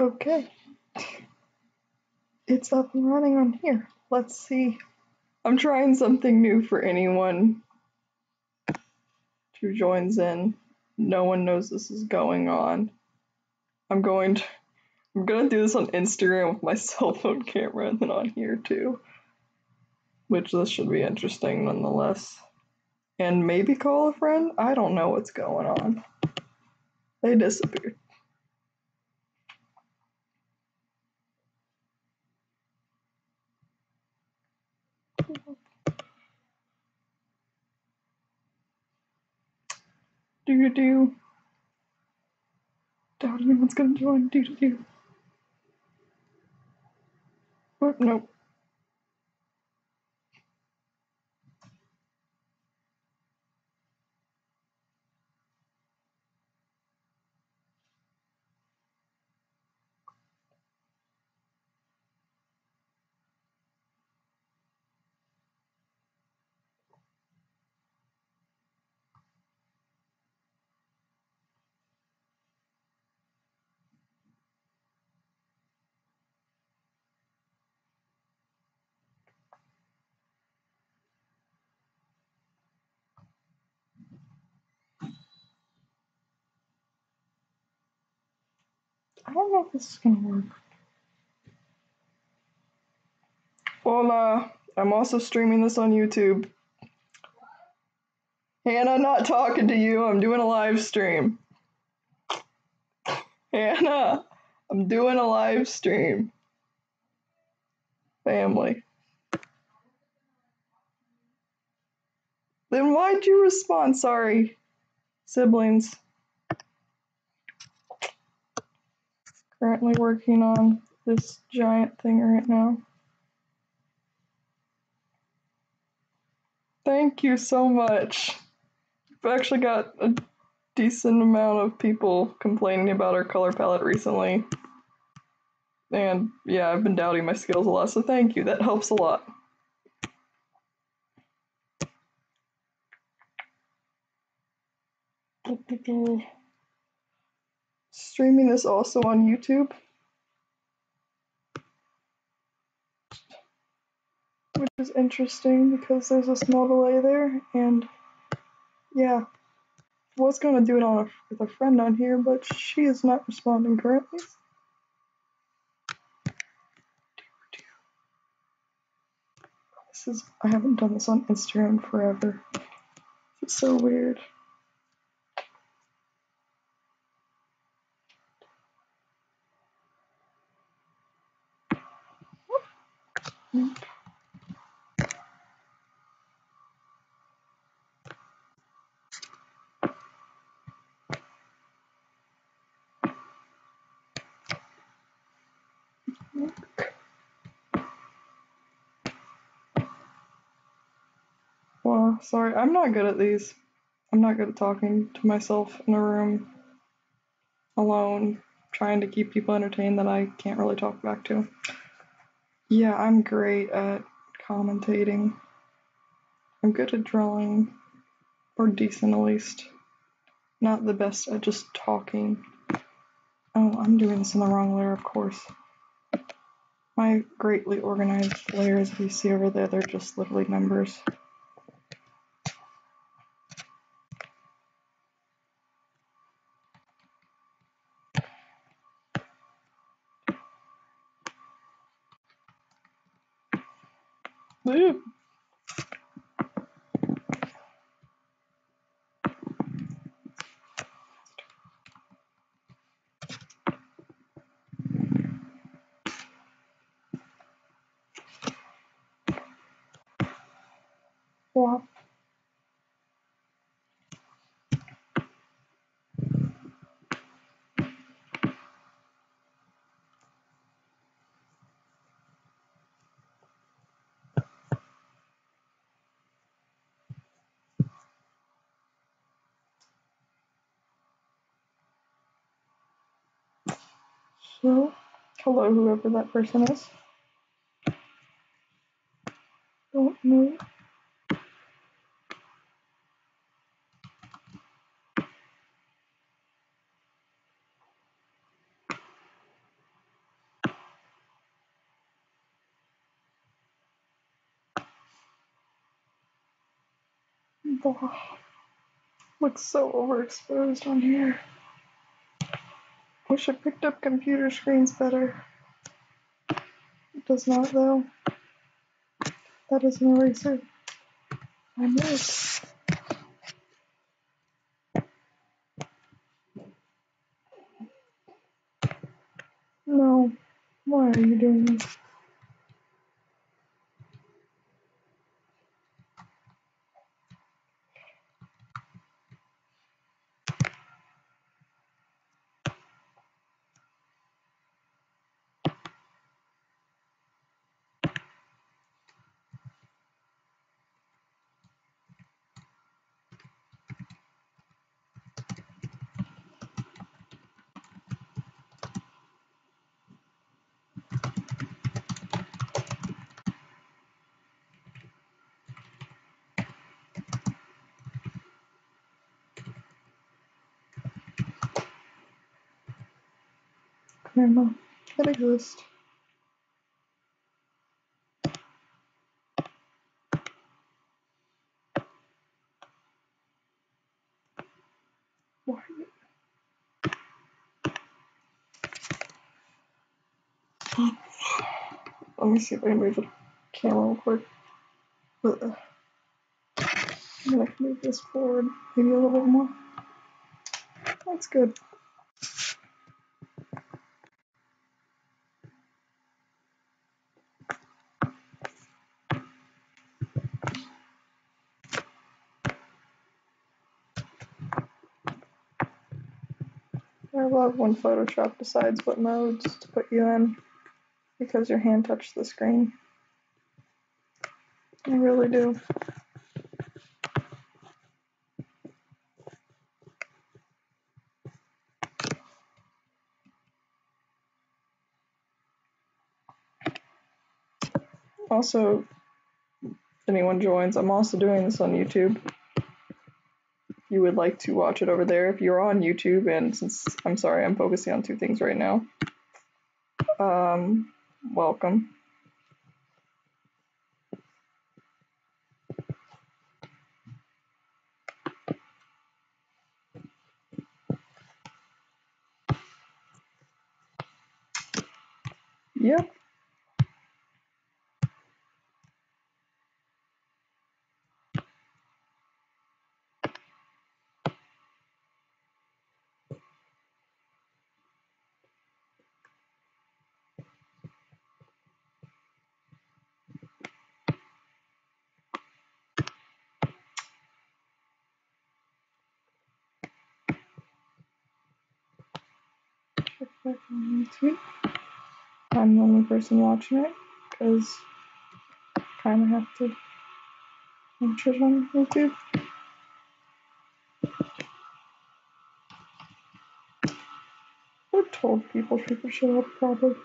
Okay. It's up and running on here. Let's see. I'm trying something new for anyone who joins in. No one knows this is going on. I'm gonna do this on Instagram with my cell phone camera and then on here too. Which this should be interesting nonetheless. And maybe call a friend? I don't know what's going on. They disappeared. Do-do-do. Doubt anyone's gonna join. Do-do-do. Whoop, nope. I don't know if this is gonna work. Hola. I'm also streaming this on YouTube. Hannah, not talking to you. I'm doing a live stream. Hannah, I'm doing a live stream. Family. Then why'd you respond? Sorry. Siblings. Currently working on this giant thing right now. Thank you so much. I've actually got a decent amount of people complaining about our color palette recently. And yeah, I've been doubting my skills a lot, so thank you. That helps a lot. Streaming this also on YouTube, which is interesting because there's a small delay there, and yeah, I was gonna do it with a friend on here, but she is not responding currently. I haven't done this on Instagram forever. It's so weird. Well, sorry, I'm not good at these. I'm not good at talking to myself in a room alone, trying to keep people entertained that I can't really talk back to. Yeah, I'm great at commentating. I'm good at drawing, or decent at least. Not the best at just talking. Oh, I'm doing this in the wrong layer, of course. My greatly organized layers you see over there, they're just literally numbers. Woo. Wow. So, hello, whoever that person is. Don't know. Blah. Looks so overexposed on here. Wish it picked up computer screens better. It does not though. That is an eraser. I know it. No. Why are you doing this? Grandma, it exists. Why? Let me see if I can move the camera real quick. And then I can move this forward maybe a little bit more. That's good. I love when Photoshop decides what modes to put you in because your hand touched the screen. I really do. Also, if anyone joins, I'm also doing this on YouTube. If you would like to watch it over there, if you're on YouTube, and since I'm sorry, I'm focusing on two things right now. Welcome. Yep. Check back on YouTube. I'm the only person watching it because I kind of have to watch it on YouTube. I've told people should up probably.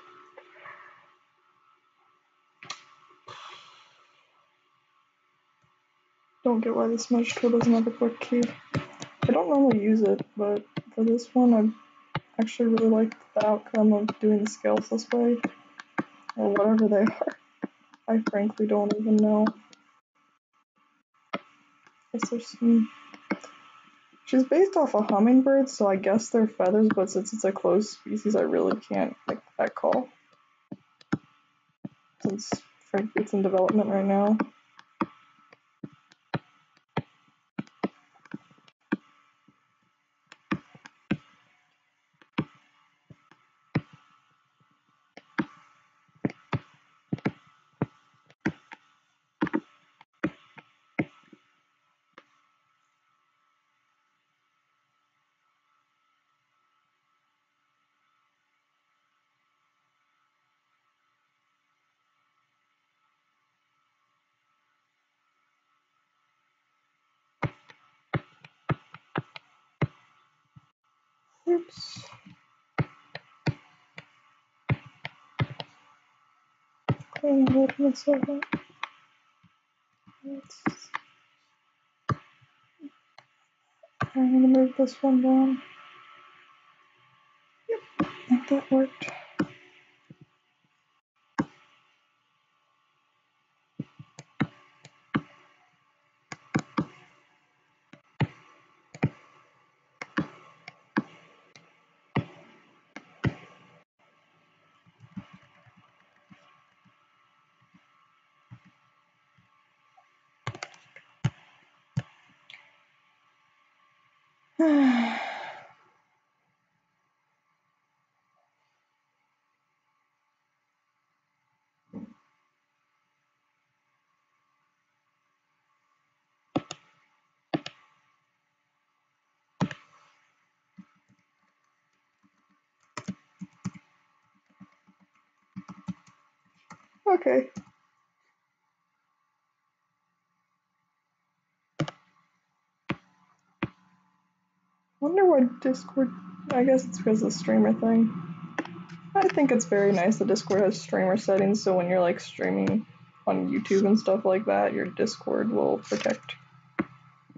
Don't get why the smudge tool doesn't have a quick key. I don't normally use it, but for this one I actually really like the outcome of doing the scales this way, or whatever they are. I frankly don't even know. Guess there's some... She's based off a hummingbird, so I guess they're feathers, but since it's a closed species, I really can't make that call. Since frankly it's in development right now. Oops. Clean it up in a second. I'm gonna move this one down. Yep, I think that worked. Okay. Wonder what Discord. I guess it's because of the streamer thing. I think it's very nice that Discord has streamer settings, so when you're like streaming on YouTube and stuff like that, your Discord will protect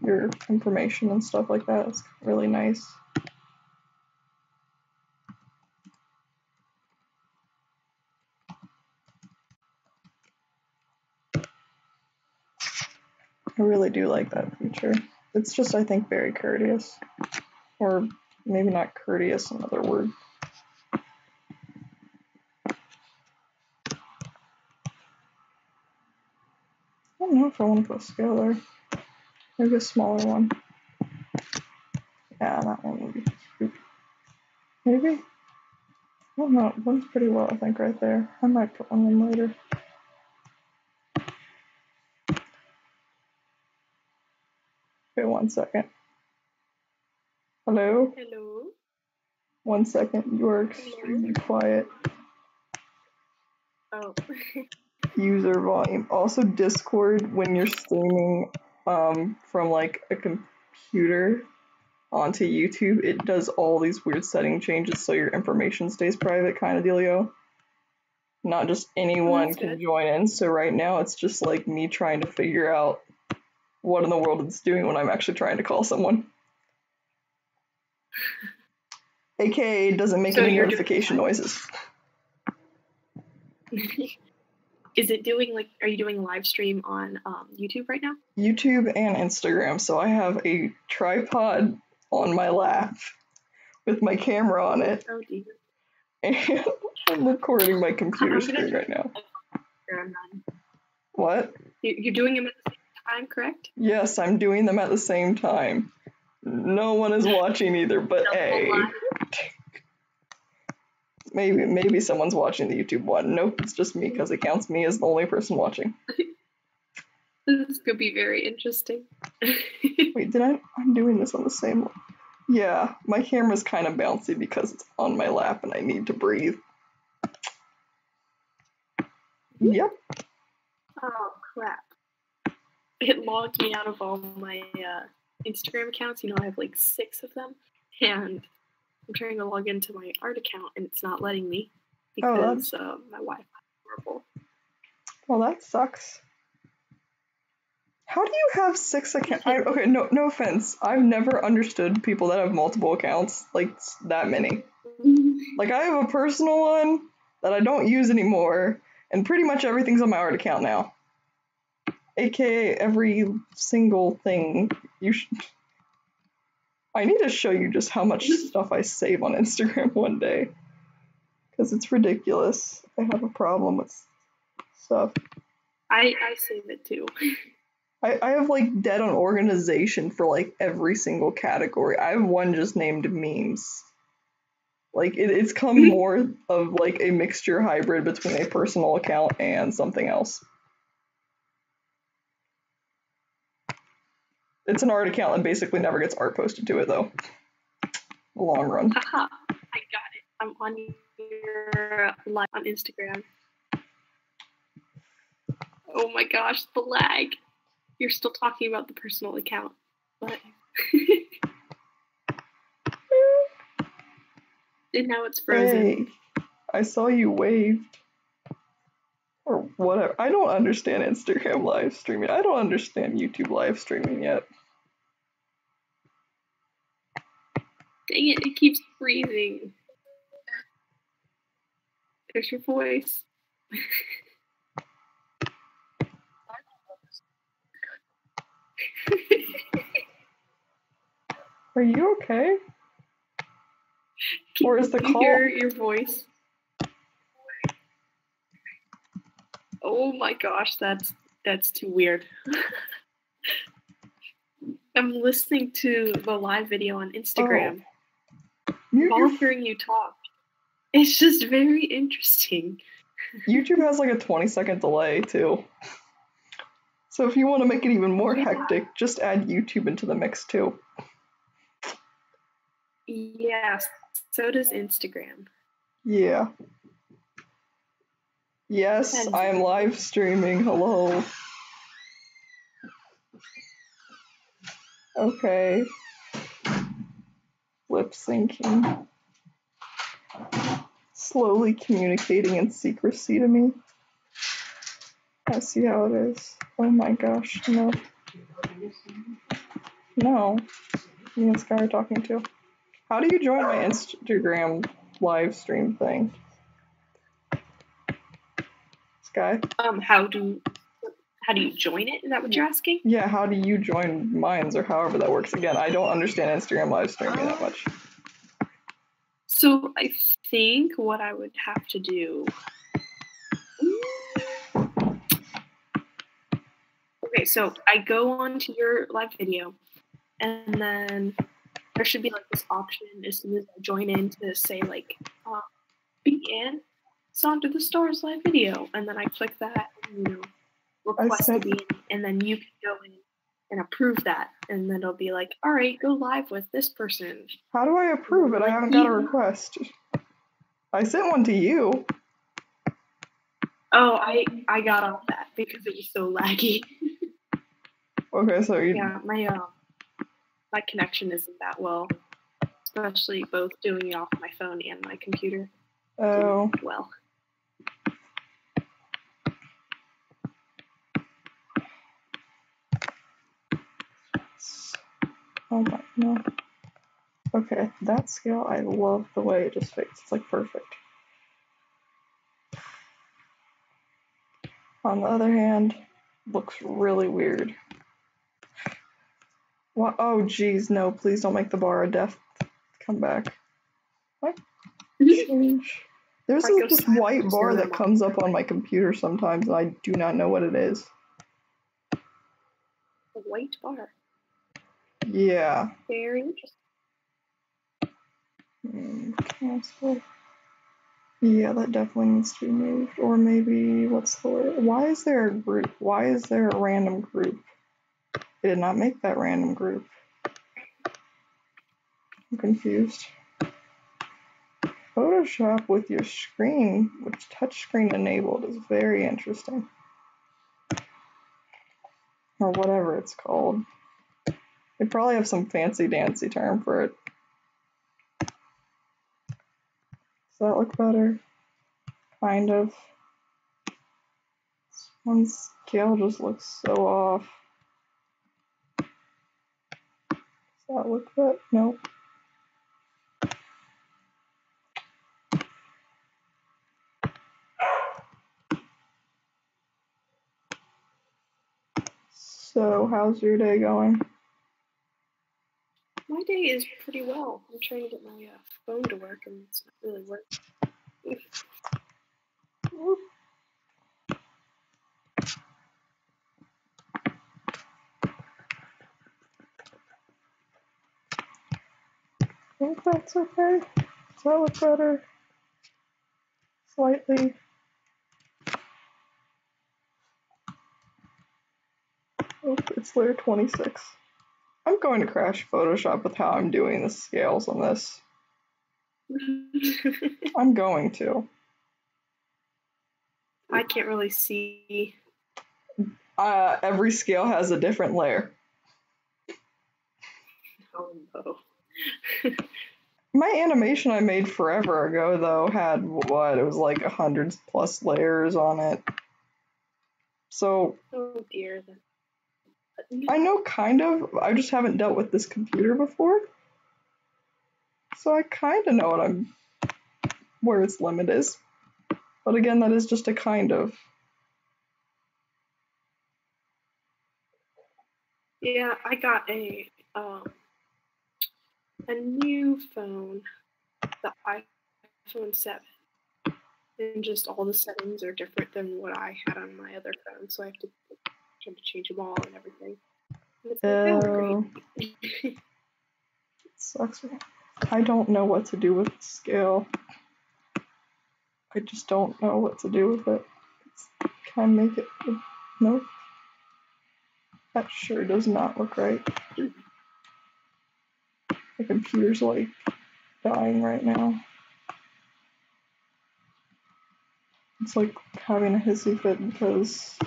your information and stuff like that. It's really nice. I really do like that feature. It's just, I think, very courteous. Or maybe not courteous, another word. I don't know if I want to put a scale there. Maybe a smaller one. Yeah, that one would be cute. Maybe? I don't know. One's pretty well, I think, right there. I might put one in later. Okay, 1 second. Hello? Hello? 1 second. You are extremely quiet. Oh. User volume. Also, Discord, when you're streaming from like a computer onto YouTube, it does all these weird setting changes so your information stays private, kind of dealio. Not just anyone can join in. So right now it's just like me trying to figure out what in the world it's doing when I'm actually trying to call someone. AKA, it doesn't make any notification noises. Is it doing like, are you doing live stream on YouTube right now? YouTube and Instagram. So I have a tripod on my lap with my camera on it. Oh, dear. And I'm recording my computer screen right now. What? You're doing them at the same time, correct? Yes, I'm doing them at the same time. No one is watching either, but hey. Maybe someone's watching the YouTube one. Nope, it's just me because it counts me as the only person watching. This could be very interesting. Wait, I'm doing this on the same one. Yeah, my camera's kind of bouncy because it's on my lap and I need to breathe. Yep. Oh, crap. It logged me out of all my Instagram accounts. You know, I have like 6 of them. And I'm trying to log into my art account and it's not letting me because my Wi-Fi is horrible. Well, that sucks. How do you have 6 accounts? Okay, no offense. I've never understood people that have multiple accounts, like that many. Like, I have a personal one that I don't use anymore, and pretty much everything's on my art account now. AKA every single thing you should. I need to show you just how much stuff I save on Instagram one day. Because it's ridiculous. I have a problem with stuff. I save it too. I have like dead on organization for like every single category. I have one just named memes. Like it's come more of like a mixture hybrid between a personal account and something else. It's an art account that basically never gets art posted to it though. The long run. Haha, I got it. I'm on your live on Instagram. Oh my gosh, the lag. You're still talking about the personal account, but and now it's frozen. Hey, I saw you waved. Or whatever. I don't understand Instagram live streaming. I don't understand YouTube live streaming yet. Dang it, it keeps freezing. There's your voice. Are you okay? Or is the call? Hear your voice? Oh my gosh, that's too weird. I'm listening to the live video on Instagram You- while hearing you talk. It's just very interesting. YouTube has like a 20-second delay too. So if you want to make it even more hectic, just add YouTube into the mix too. Yes, so does Instagram. Yeah. Yes, And- I am live streaming. Hello. Okay. Lip syncing. Slowly communicating in secrecy to me. I see how it is. Oh my gosh, no. No. Me and Sky are talking too. How do you join my Instagram live stream thing? Sky? How do you join it? Is that what you're asking? Yeah, how do you join mines or however that works? Again, I don't understand Instagram live streaming that much. So I think what I would have to do. Okay, so I go on to your live video, and then there should be like this option as soon as I join in to say like, be in SonderTheStars live video, and then I click that, and, request to be in, and then you can go in and approve that, and then it'll be like, all right, go live with this person. How do I approve it? I haven't got a request. I sent one to you. Oh, I got off that because it was so laggy. Okay, so you... Yeah, my connection isn't that well, especially both doing it off my phone and my computer. Oh. Well. Oh my, no. Okay, that scale, I love the way it just fits. It's like perfect. On the other hand, looks really weird. What? Oh, geez, no, please don't make the bar of death come back. What? Change. There's this white bar that comes up on my computer sometimes, and I do not know what it is. A white bar? Yeah. Very interesting. Cancel. Yeah, that definitely needs to be moved. Or maybe, what's the word? Why is there a group? Why is there a random group? It did not make that random group. I'm confused. Photoshop with your screen, with touchscreen enabled, is very interesting. Or whatever it's called. They probably have some fancy dancy term for it. Does that look better? Kind of. This one scale just looks so off. Does that look better? Nope. So, how's your day going? My day is pretty well. I'm trying to get my phone to work, and it's not really working. I think that's okay. Does that look better? Slightly. Oh, it's layer 26. I'm going to crash Photoshop with how I'm doing the scales on this. I'm going to. I can't really see. Every scale has a different layer. Oh no. My animation I made forever ago, though, had what? It was like 100+ layers on it. So. Oh dear. I know, kind of. I just haven't dealt with this computer before. So I kind of know where its limit is. But again, that is just a kind of. Yeah, I got a new phone, the iPhone 7, and just all the settings are different than what I had on my other phone, so I have to try to change them all and everything. It's like, oh, Ew. great. It sucks. I don't know what to do with the scale. I just don't know what to do with it. Can I make it? Nope. That sure does not look right. The computer's like dying right now. It's like having a hissy fit because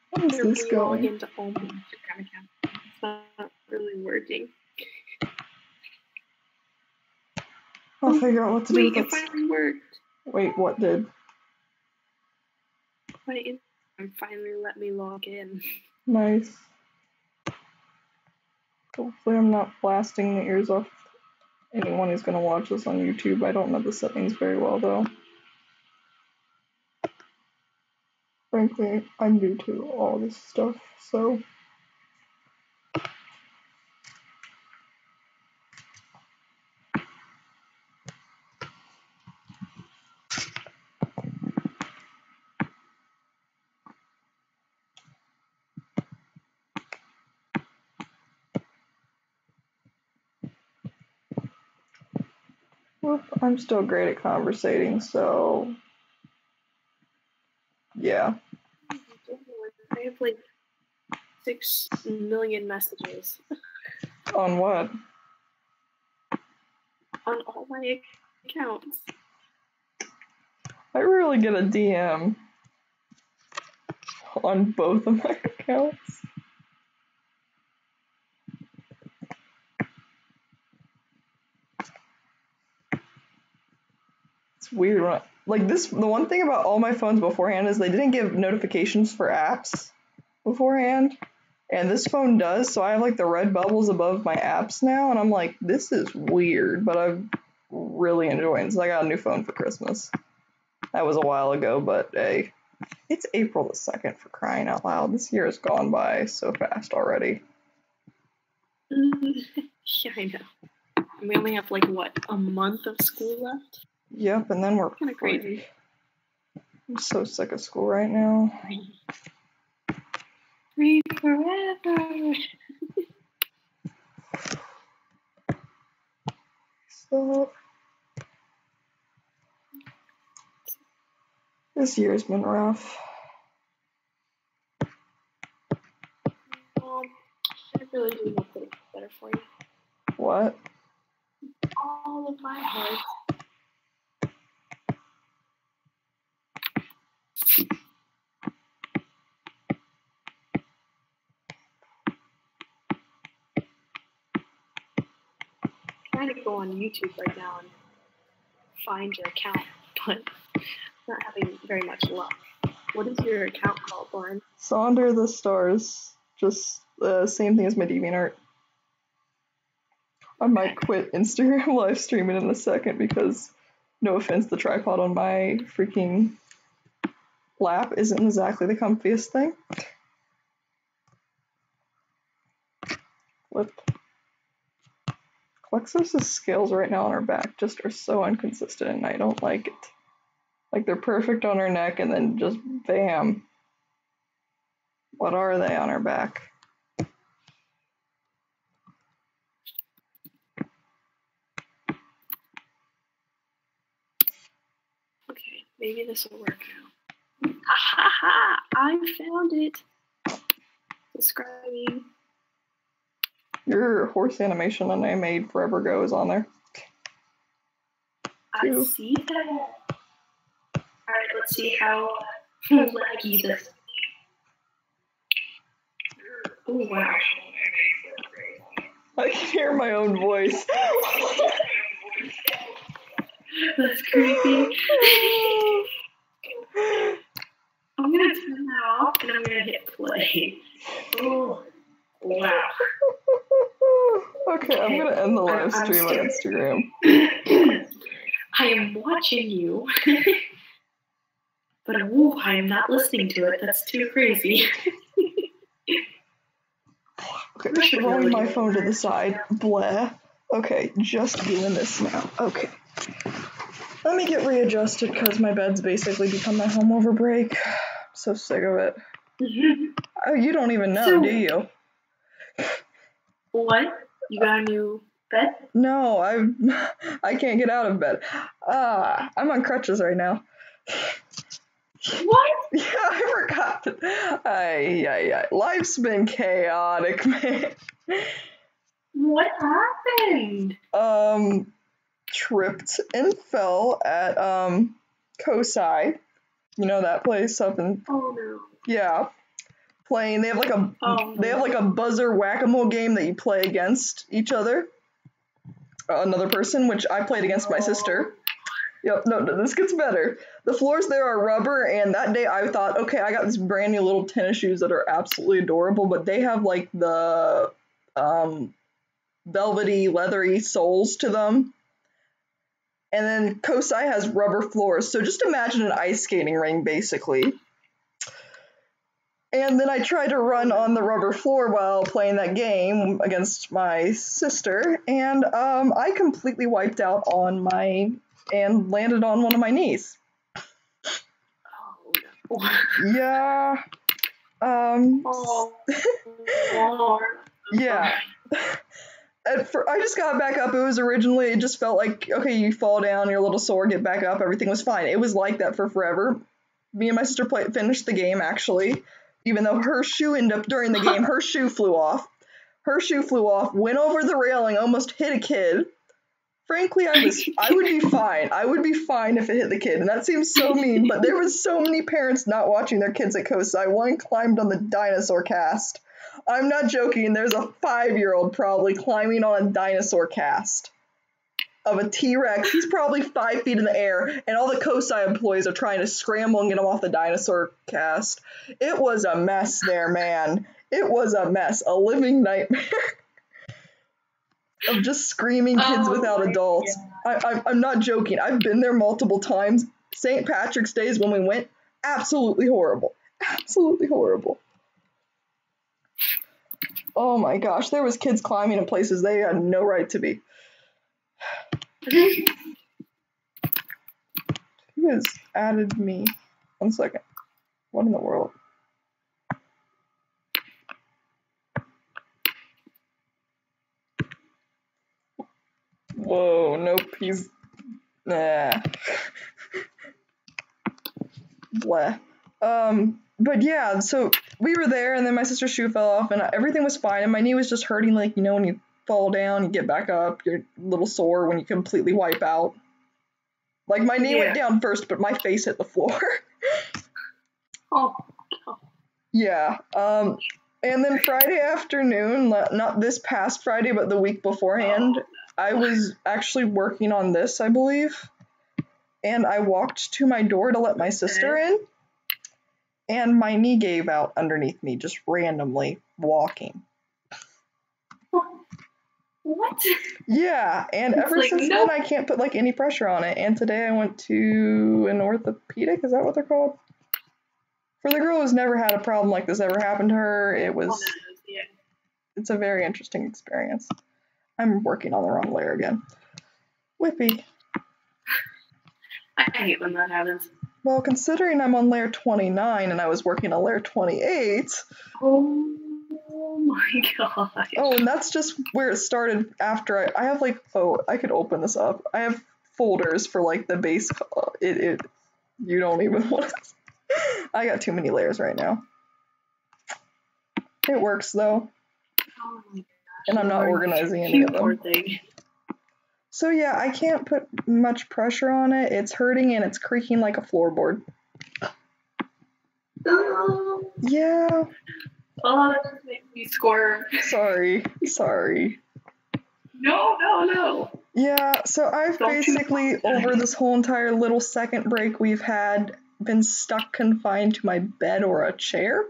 what is this Log going? into all my Instagram accounts. It's not really working. I'll figure out what to do with it finally worked. Wait, what did? My Instagram finally let me log in. Nice. Hopefully I'm not blasting the ears off anyone who's gonna watch this on YouTube. I don't know the settings very well though. Frankly, I'm new to all this stuff, so. I'm still great at conversating, so yeah. I have like 6 million messages. On what? On all my accounts. I rarely get a DM on both of my accounts. It's weird. Like this, the one thing about all my phones beforehand is they didn't give notifications for apps beforehand. And this phone does, so I have like the red bubbles above my apps now, and I'm like, this is weird, but I'm really enjoying it. So I got a new phone for Christmas. That was a while ago, but hey, it's April the 2nd, for crying out loud. This year has gone by so fast already. Yeah, I know. And we only have like, what, a month of school left? Yep, and then we're kind of crazy. I'm so sick of school right now. Free forever. So this year's been rough. I really do hope that it's better for you. What? All of my heart. I'm trying to go on YouTube right now and find your account, but not having very much luck. What is your account called, Lauren? SonderTheStars. Just the same thing as my DeviantArt. I might quit Instagram live streaming in a second because, no offense, the tripod on my freaking lap isn't exactly the comfiest thing. Flip. Plexus' scales right now on her back just are so inconsistent and I don't like it. Like they're perfect on her neck and then just bam. What are they on her back? Okay, maybe this will work now. Ha ha ha! I found it! Subscribing. Your horse animation that I made forever ago is on there. I see that. Alright, let's see how laggy this. Oh wow. I can hear my own voice. That's creepy. I'm gonna turn that off and I'm gonna hit play. Oh, wow. Okay, I'm gonna end the live stream on Instagram. I am watching you, but I am not listening to it. That's too crazy. Okay, rolling my phone to the side. Blah. Okay, just doing this now. Okay. Let me get readjusted because my bed's basically become my home over break. I'm so sick of it. Oh, you don't even know, do you? What? You got a new bed? No, I can't get out of bed. I'm on crutches right now. What? Yeah, I forgot. Life's been chaotic, man. What happened? Tripped and fell at Kosai. You know that place up in? Oh no. Yeah. Playing. They have like a buzzer whack-a-mole game that you play against each other. Another person, which I played against my sister. Yep, no, this gets better. The floors there are rubber, and that day I thought, okay, I got these brand new little tennis shoes that are absolutely adorable, but they have like the velvety, leathery soles to them. And then Kosai has rubber floors, so just imagine an ice skating ring, basically. And then I tried to run on the rubber floor while playing that game against my sister, and I completely wiped out and landed on one of my knees. Oh no. Yeah. Yeah. I just got back up. It just felt like, okay, you fall down, you're a little sore, get back up, everything was fine. It was like that for forever. Me and my sister finished the game, actually, even though her shoe ended up during the game, her shoe flew off. Went over the railing, almost hit a kid. Frankly, I would be fine. I would be fine if it hit the kid, and that seems so mean, but there was so many parents not watching their kids at Kosai. One climbed on the dinosaur cast. I'm not joking, there's a 5-year-old probably climbing on a dinosaur cast of a T-Rex. He's probably 5 feet in the air, and all the Kosai employees are trying to scramble and get him off the dinosaur cast. It was a mess there, man. It was a mess. A living nightmare. Of just screaming kids without adults. I'm not joking. I've been there multiple times. St. Patrick's Day is when we went. Absolutely horrible. Absolutely horrible. Oh my gosh, there was kids climbing in places they had no right to be. Who has added me? 1 second. What in the world? Whoa, nope, he's... Nah. Blah. But yeah, so we were there, and then my sister's shoe fell off, and everything was fine, and my knee was just hurting, like, you know, when you fall down, you get back up, you're a little sore when you completely wipe out. Like, my knee went down first, but my face hit the floor. Oh. Yeah, and then Friday afternoon, not this past Friday, but the week beforehand, I was actually working on this, I believe, and I walked to my door to let my sister in, and my knee gave out underneath me, just randomly walking. What? Yeah, and ever since then, I can't put, like, any pressure on it, and today I went to an orthopedic, is that what they're called? For the girl who's never had a problem like this ever happened to her, it's a very interesting experience. I'm working on the wrong layer again. Whippy. I hate when that happens. Well, considering I'm on layer 29 and I was working on layer 28. Oh my god. Oh, and that's just where it started after I have like, I could open this up. I have folders for like the base. You don't even want to. I got too many layers right now. It works though. Oh my gosh. And I'm not organizing any of them. Poor thing. So yeah, I can't put much pressure on it. It's hurting and it's creaking like a floorboard. Yeah. Oh, that just makes me squirm. Sorry. No. Yeah, so I've basically, over this whole entire little second break we've had, been stuck confined to my bed or a chair,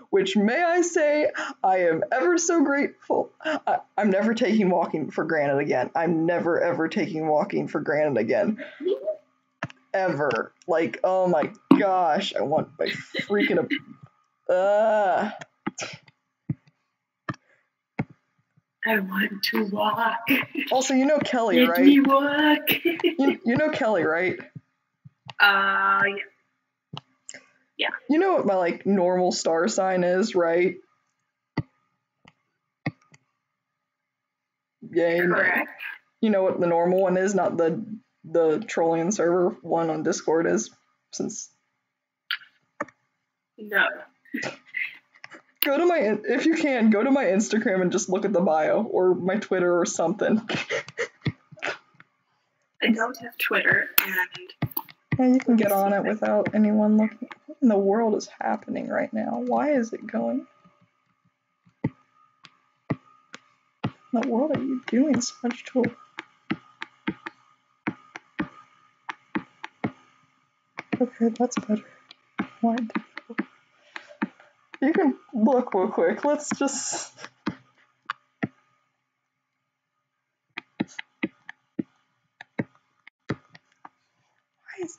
which, may I say, I am ever so grateful. I'm never taking walking for granted again. I'm never, ever taking walking for granted again. Ever. Like, oh my gosh, I want my freaking... I want to walk. Also, you know Kelly, Let right? me walk. You know Kelly, right? Yeah. You know what my like normal star sign is, right? Yeah. Correct. You know what the normal one is, not the trolling server one on Discord is, since. No. Go to my, if you can, go to my Instagram and just look at the bio, or my Twitter or something. I don't have Twitter, and Yeah, you can get on it without anyone looking. What in the world is happening right now? Why is it going? What in the world are you doing, Smudge Tool? Okay, that's better. Why? You can look real quick. Let's just. Why is.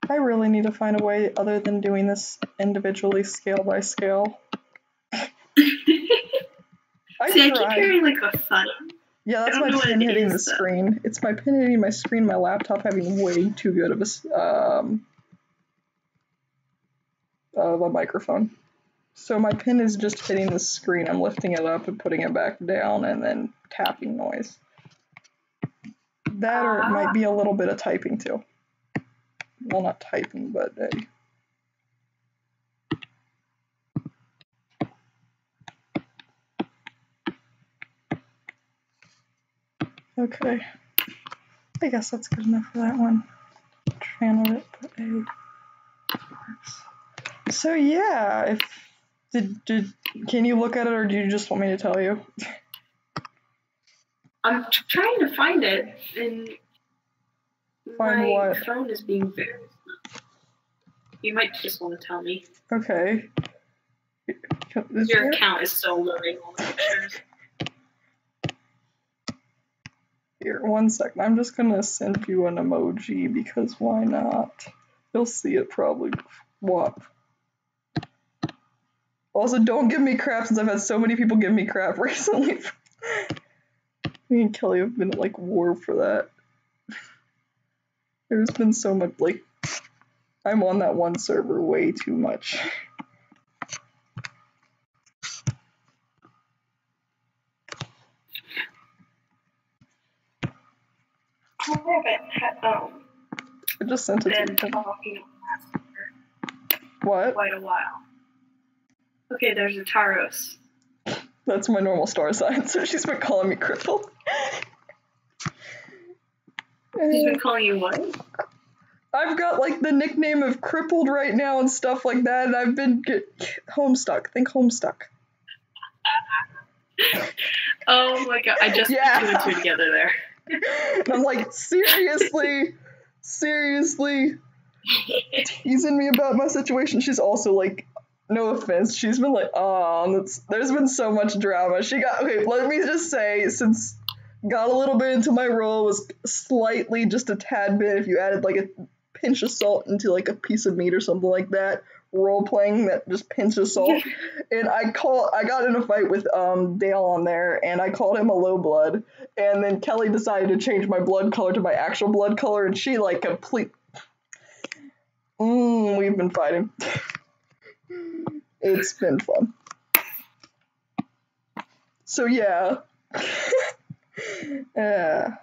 I really need to find a way other than doing this individually, scale by scale. I keep hearing like a thud. Yeah, that's my pin hitting the screen. It's my pin hitting my screen, my laptop having way too good of a microphone. So my pin is just hitting the screen. I'm lifting it up and putting it back down, and then tapping noise. That or it might be a little bit of typing too. Well, not typing, but okay. I guess that's good enough for that one. Channel it, but so yeah, can you look at it, or do you just want me to tell you? I'm trying to find it, and my phone is being very. You might just want to tell me. Okay. Your account is still loading all the pictures. Here, 1 second. I'm just gonna send you an emoji because why not? You'll see it probably. What? Also, don't give me crap since I've had so many people give me crap recently. Me and Kelly have been at like war for that. There's been so much, like, I'm on that one server way too much. I just sent it to you. What? Quite a while. Okay, there's a Taros. That's my normal star sign, so she's been calling me crippled. She's been calling you what? I've got like the nickname of crippled right now and stuff like that, and I've been homestuck. Think homestuck. Oh my god, I just put two and two together there. And I'm like, seriously, teasing me about my situation. She's also like, no offense, she's been like, oh, there's been so much drama. She got, okay, let me just say, since got a little bit into my role, was slightly, just a tad bit, if you added like a pinch of salt into like a piece of meat or something like that, role playing that just pinch of salt. And I got in a fight with Dale on there, and I called him a low blood, and then Kelly decided to change my blood color to my actual blood color, and she like we've been fighting. It's been fun. So yeah. Yeah.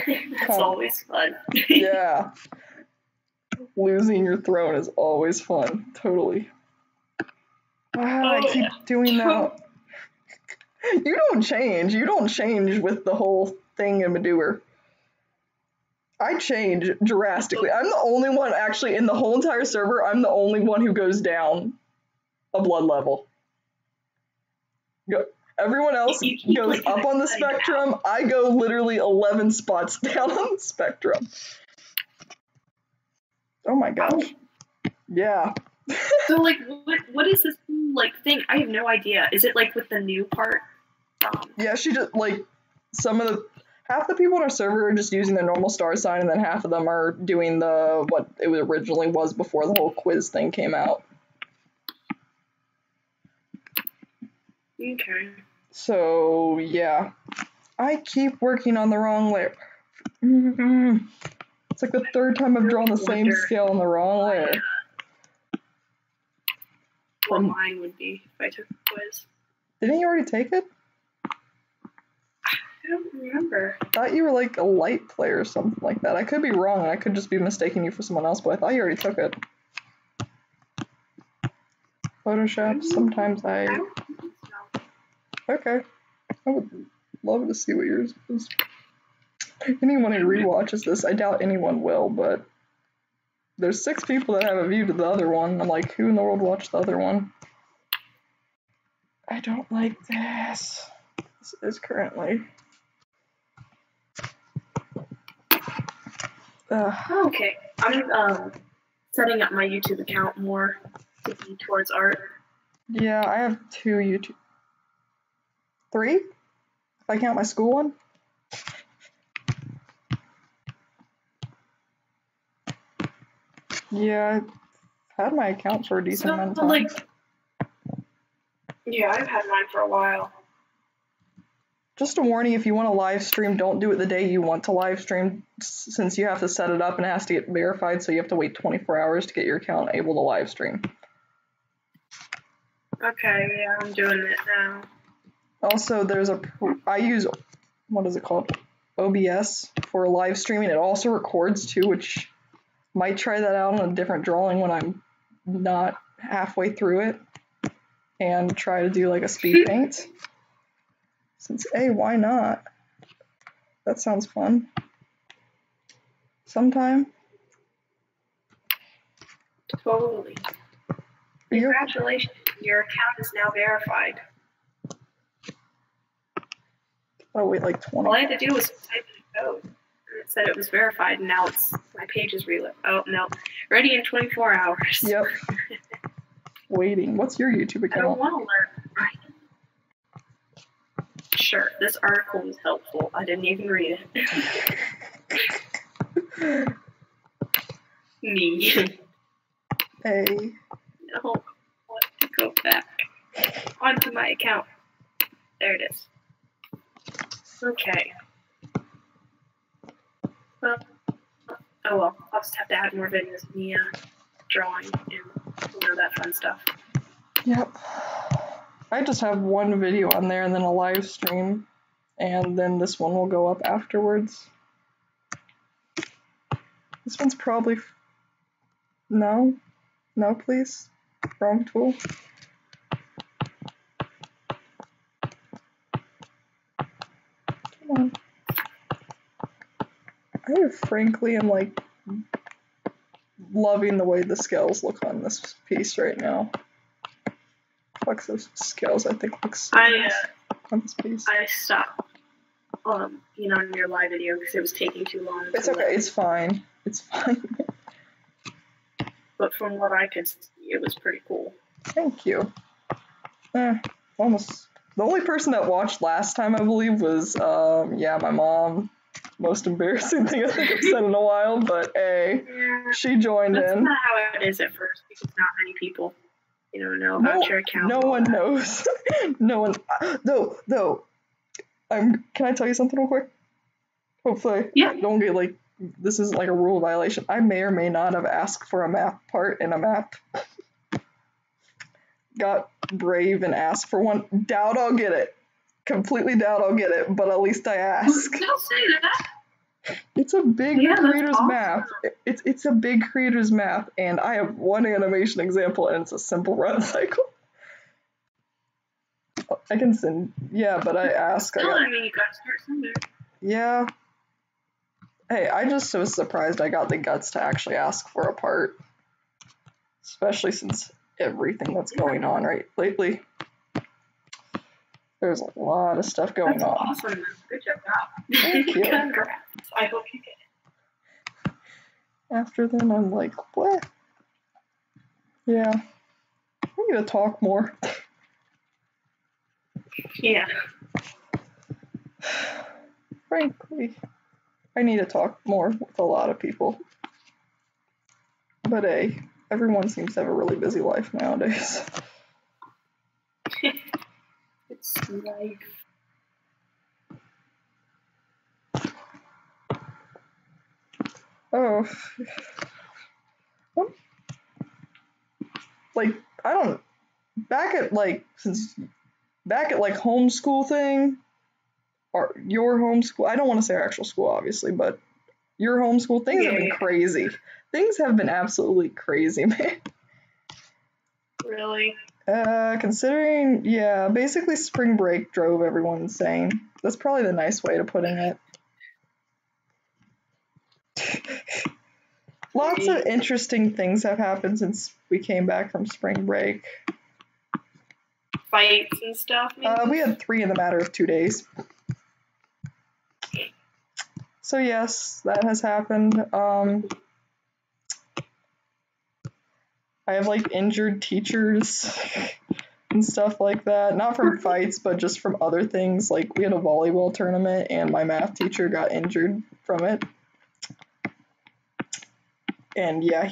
That's always fun. Yeah. Losing your throne is always fun. Totally. I keep doing that. You don't change. You don't change with the whole thing in Madoer. I change drastically. I'm the only one actually in the whole entire server. I'm the only one who goes down a blood level. Everyone else goes up on the spectrum. I go literally 11 spots down on the spectrum. Oh my gosh. Yeah. So like, what is this like thing? I have no idea. Is it like with the new part? Yeah, she just like some of the. half the people on our server are just using their normal star sign, and then half of them are doing what it originally was before the whole quiz thing came out. Okay. So, yeah. I keep working on the wrong layer. It's like the third time I've drawn the same scale on the wrong layer. What mine would be if I took a quiz. Didn't you already take it? I don't remember. I thought you were like a light player or something like that. I could be wrong, and I could just be mistaking you for someone else, but I thought you already took it. Photoshop, sometimes I don't think so. Okay. I would love to see what yours is. Anyone who rewatches this, I doubt anyone will, but there's 6 people that have a view to the other one. I'm like, who in the world watched the other one? I don't like this. This is currently... Okay. I'm setting up my YouTube account more to be towards art. Yeah, I have 2 YouTube... 3? If I count my school one? Yeah, I've had my account for a decent amount of time. Yeah, I've had mine for a while. Just a warning, if you want to live stream, don't do it the day you want to live stream, since you have to set it up and it has to get verified, so you have to wait 24 hours to get your account able to live stream. Okay, yeah, I'm doing it now. Also, I use, what is it called? OBS for live streaming. It also records too, which might try that out on a different drawing when I'm not halfway through it, and try to do like a speed paint. Since, hey, why not? That sounds fun. Sometime. Totally. Congratulations, your account is now verified. Oh, wait, like 20. All I had to do was type in the code, and it said it was verified, and now my page is relit. Oh, no. Ready in 24 hours. Yep. Waiting. What's your YouTube account? I don't want to learn, right? Sure, this article was helpful. I didn't even read it. Me. Hey. No, I want to go back onto my account. There it is. Okay. Well, oh well, I'll just have to add more videos of me drawing and that fun stuff. Yep. I just have one video on there and then a live stream, and then this one will go up afterwards. This one's probably... No? No, please? Wrong tool? Come on. I frankly am like loving the way the scales look on this piece right now. Those scales, I think, looks so nice on this piece. I stopped, on your live video because it was taking too long. It's okay. It's fine. It's fine. But from what I could see, it was pretty cool. Thank you. Almost. The only person that watched last time, I believe, was my mom. Most embarrassing thing I think I've said in a while, but hey, she joined in. That's not how it is at first because not many people. Know about your account. No one knows. No one. Though. Can I tell you something real quick? Hopefully, yeah. I don't get this isn't like a rule violation. I may or may not have asked for a map part in a map. Got brave and asked for one. Doubt I'll get it. Completely doubt I'll get it, but at least I ask. Don't say that. It's a big creator's map. It's a big creator's map, and I have one animation example, and it's a simple run cycle. I can send, but I ask. You gotta start somewhere. Yeah. Hey, I just was surprised I got the guts to actually ask for a part, especially since everything that's going on lately. There's a lot of stuff going on. Awesome. Good job. Thank you. Congrats. I hope you get it. After then, I'm like, what? Yeah. We need to talk more. Yeah. frankly, I need to talk more with a lot of people. But hey, everyone seems to have a really busy life nowadays. It's life. Oh. Like, I don't, back at like homeschool thing, or your homeschool, I don't want to say our actual school obviously, but your homeschool, things have been crazy. Things have been absolutely crazy, man. Really? Considering, yeah, basically spring break drove everyone insane. That's probably the nice way of putting it. Lots of interesting things have happened since we came back from spring break. Fights and stuff, maybe? We had 3 in the matter of 2 days. So yes, that has happened. I have like injured teachers and stuff like that. Not from fights, but just from other things. Like we had a volleyball tournament and my math teacher got injured from it. And yeah,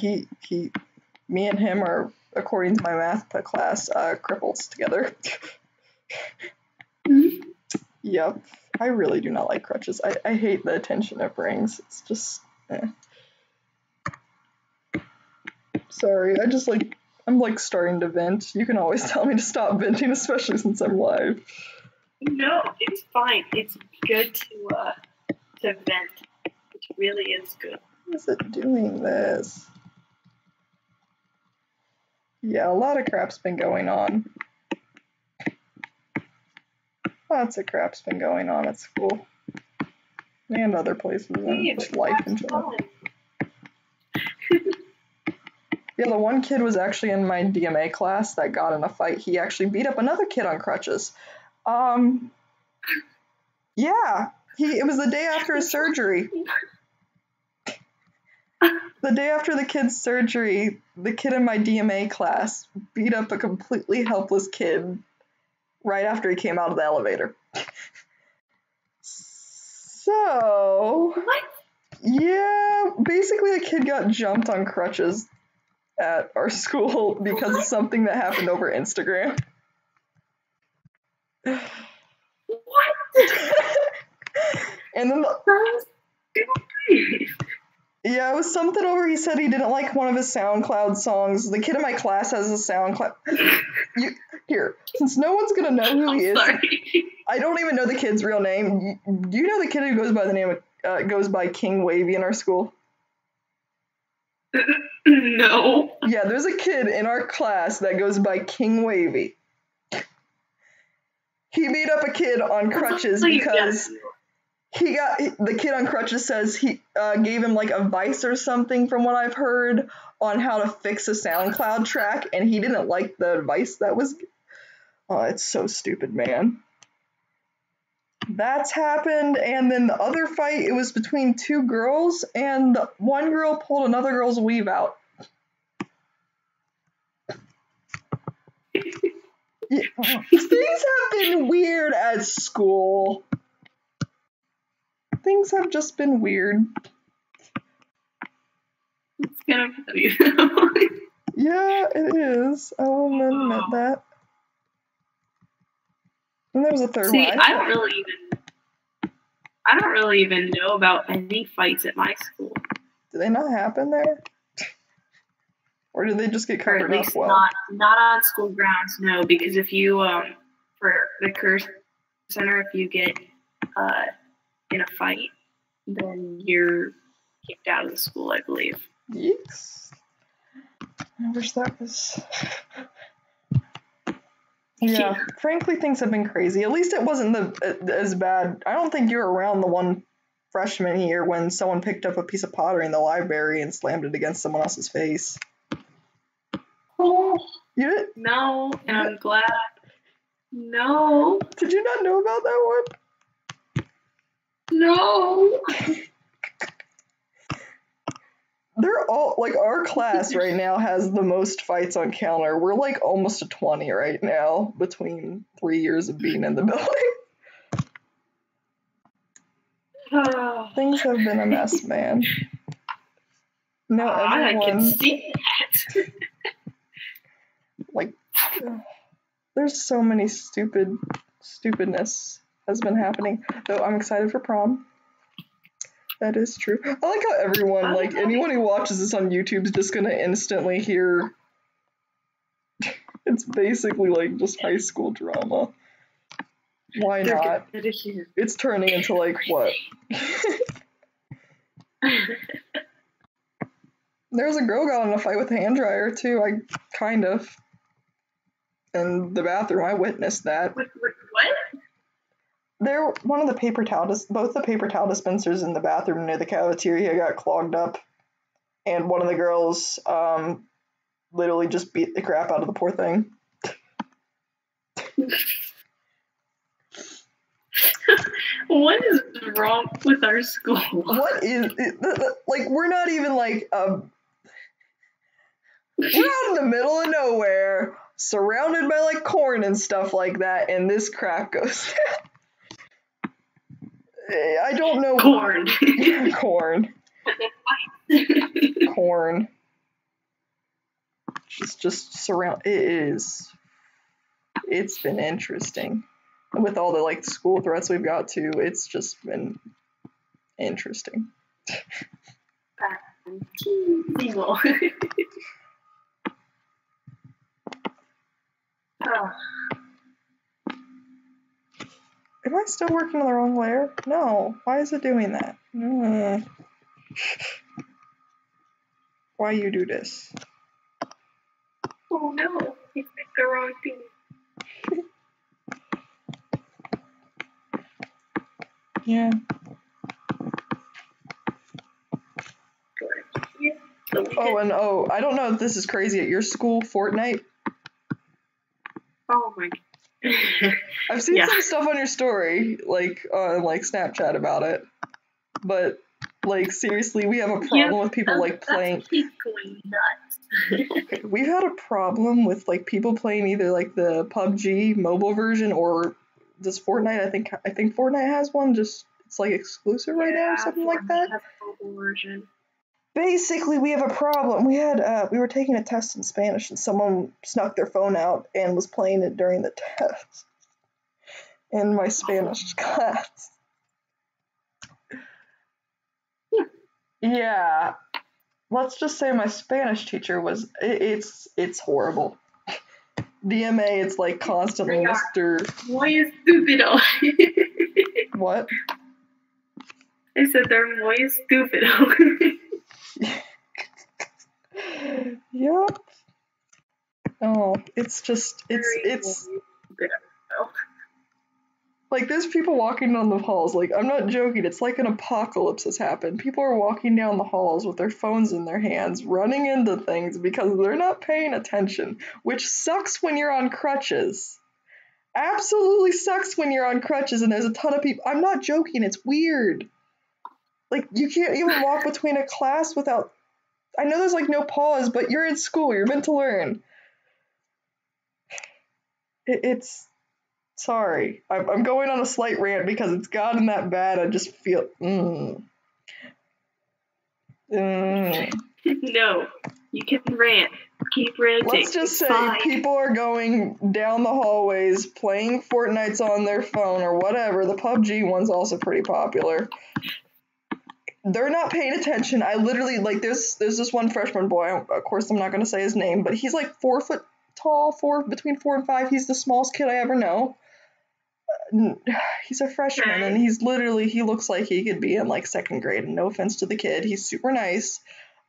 me and him are, according to my math class, cripples together. Mm-hmm. Yep. I really do not like crutches. I hate the attention it brings. It's just, Sorry, I'm like starting to vent. You can always tell me to stop venting, especially since I'm live. No, it's fine. It's good to vent. It really is good. Is it doing this? Yeah, a lot of crap's been going on. Lots of crap's been going on at school. And other places and just life in general. Yeah, the one kid was actually in my DMA class that got in a fight. He actually beat up another kid on crutches. Yeah, it was the day after his surgery. The day after the kid's surgery, the kid in my DMA class beat up a completely helpless kid right after he came out of the elevator. So, what? Yeah, basically the kid got jumped on crutches at our school because of something that happened over Instagram. What? And then yeah, it was something over. He said he didn't like one of his SoundCloud songs. The kid in my class has a SoundCloud. Here, since no one's gonna know who he is, I don't even know the kid's real name. Do you know the kid who goes by the name of goes by King Wavy in our school? No. Yeah, there's a kid in our class that goes by King Wavy. He beat up a kid on crutches because the kid on crutches says he gave him like advice or something from what I've heard on how to fix a SoundCloud track, and he didn't like the advice that was. Oh, it's so stupid, man. That's happened, and then the other fight, it was between 2 girls, and the one girl pulled another girl's weave out. Yeah. Things have been weird at school. Things have just been weird. It's kind of funny. Yeah, it is. I'll admit that. And there was a third one. I don't really even know about any fights at my school. Do they not happen there? Or did they just get covered up well? Or at least not on school grounds, no. Because if you, for the Career Center, if you get in a fight, then you're kicked out of the school, I believe. Yes. I wish that was... Yeah, frankly, things have been crazy. At least it wasn't as bad. I don't think you were around the one freshman year when someone picked up a piece of pottery in the library and slammed it against someone else's face. Oh, you did? No, and I'm glad. No. Did you not know about that one? No. They're all, like, our class right now has the most fights on counter. We're, like, almost to 20 right now between 3 years of being in the building. Things have been a mess, man. No, everyone. I can see that. Like, there's so many stupidness has been happening. Though I'm excited for prom. That is true. I like how everyone, like, anyone who watches this on YouTube is just gonna instantly hear. It's basically like just high school drama. Why not? It's turning into like what? There was a girl got in a fight with a handryer too. I kind of. In the bathroom, I witnessed that. What? Both the paper towel dispensers in the bathroom near the cafeteria got clogged up, and one of the girls literally just beat the crap out of the poor thing. What is wrong with our school? What is like? We're not even like we're out in the middle of nowhere, surrounded by like corn and stuff like that, and this crap goes down. I don't know. Corn. Corn. Corn. Just surround. It's been interesting. And with all the like school threats we've got too, it's just been interesting. Evil. Am I still working on the wrong layer? No. Why is it doing that? Why you do this? Oh no, you picked the wrong thing. Yeah. I don't know if this is crazy at your school, Fortnite. Oh my god. I've seen some stuff on your story, like on like Snapchat about it. But like seriously, we have a problem with people like playing. He's going nuts. Okay, we've had a problem with like people playing either like the PUBG mobile version or this Fortnite. I think Fortnite has one. Just it's like exclusive right now or something like that. Has a mobile version. Basically, we have a problem. We were taking a test in Spanish, and someone snuck their phone out and was playing it during the test in my Spanish class. Yeah, let's just say my Spanish teacher was. It's horrible. DMA, it's like constantly Mr. Muy estúpido. What? I said they're muy estúpido. Yep. Oh, it's like there's people walking down the halls. Like I'm not joking. It's like an apocalypse has happened. People are walking down the halls with their phones in their hands, running into things because they're not paying attention, which sucks when you're on crutches. Absolutely sucks when you're on crutches and there's a ton of people. I'm not joking. It's weird. Like you can't even walk between a class without. I know there's like no pause, but you're in school. You're meant to learn. It's sorry. I'm going on a slight rant because it's gotten that bad. I just feel. No, you can rant. Keep ranting. Let's just say people are going down the hallways playing Fortnites on their phone or whatever. The PUBG one's also pretty popular. They're not paying attention. I literally, like, there's this one freshman boy, of course I'm not going to say his name, but he's like 4 foot tall, between 4 and 5. He's the smallest kid I ever know. He's a freshman, and he looks like he could be in like 2nd grade, and no offense to the kid, he's super nice,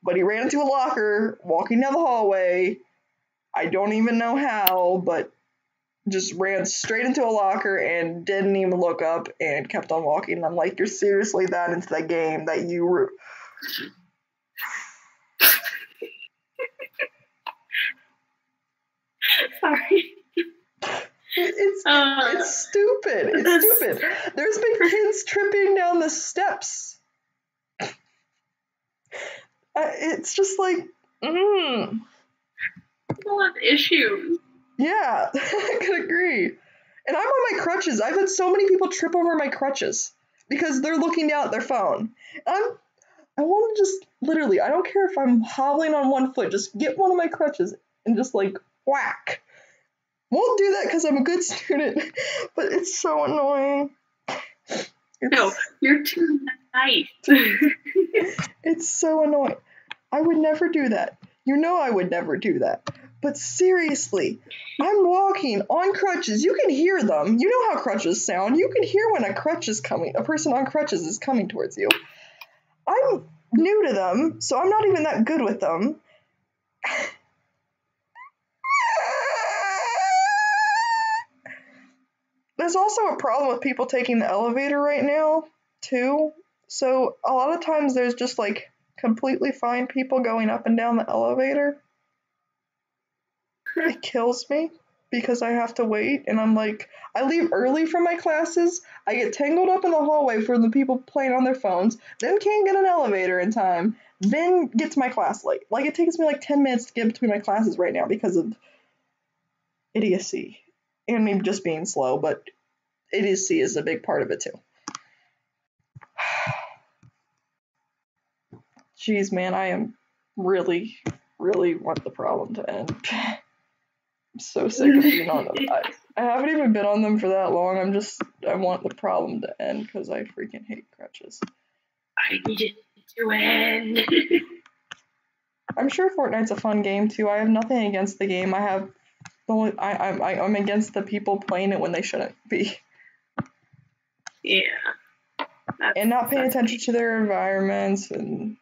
but he ran into a locker walking down the hallway. I don't even know how, but just ran straight into a locker and didn't even look up and kept on walking. And I'm like, you're seriously that into that game that you were. Sorry. It's stupid. It's stupid. There's been kids tripping down the steps. It's just like, People have issues. Yeah, I could agree. And I'm on my crutches. I've had so many people trip over my crutches because they're looking down at their phone. I want to just literally, I don't care if I'm hobbling on one foot, just get one of my crutches and just like whack. Won't do that because I'm a good student, but it's so annoying. No, you're too nice. It's so annoying. I would never do that. You know I would never do that. But seriously, I'm walking on crutches. You can hear them. You know how crutches sound. You can hear when a person on crutches is coming towards you. I'm new to them, so I'm not even that good with them. There's also a problem with people taking the elevator right now, too. So a lot of times there's just like completely fine people going up and down the elevator. It kills me because I have to wait, and I'm like, I leave early from my classes, I get tangled up in the hallway for the people playing on their phones, then can't get an elevator in time, then get to my class late. Like, it takes me like 10 minutes to get between my classes right now because of idiocy. And me just being slow, but idiocy is a big part of it too. Jeez, man, I am really, really want the problem to end. I'm so sick of being on them. I haven't even been on them for that long. I want the problem to end because I freaking hate crutches. I need it to end. I'm sure Fortnite's a fun game too. I have nothing against the game. I'm against the people playing it when they shouldn't be. Yeah. And not paying attention to their environments, and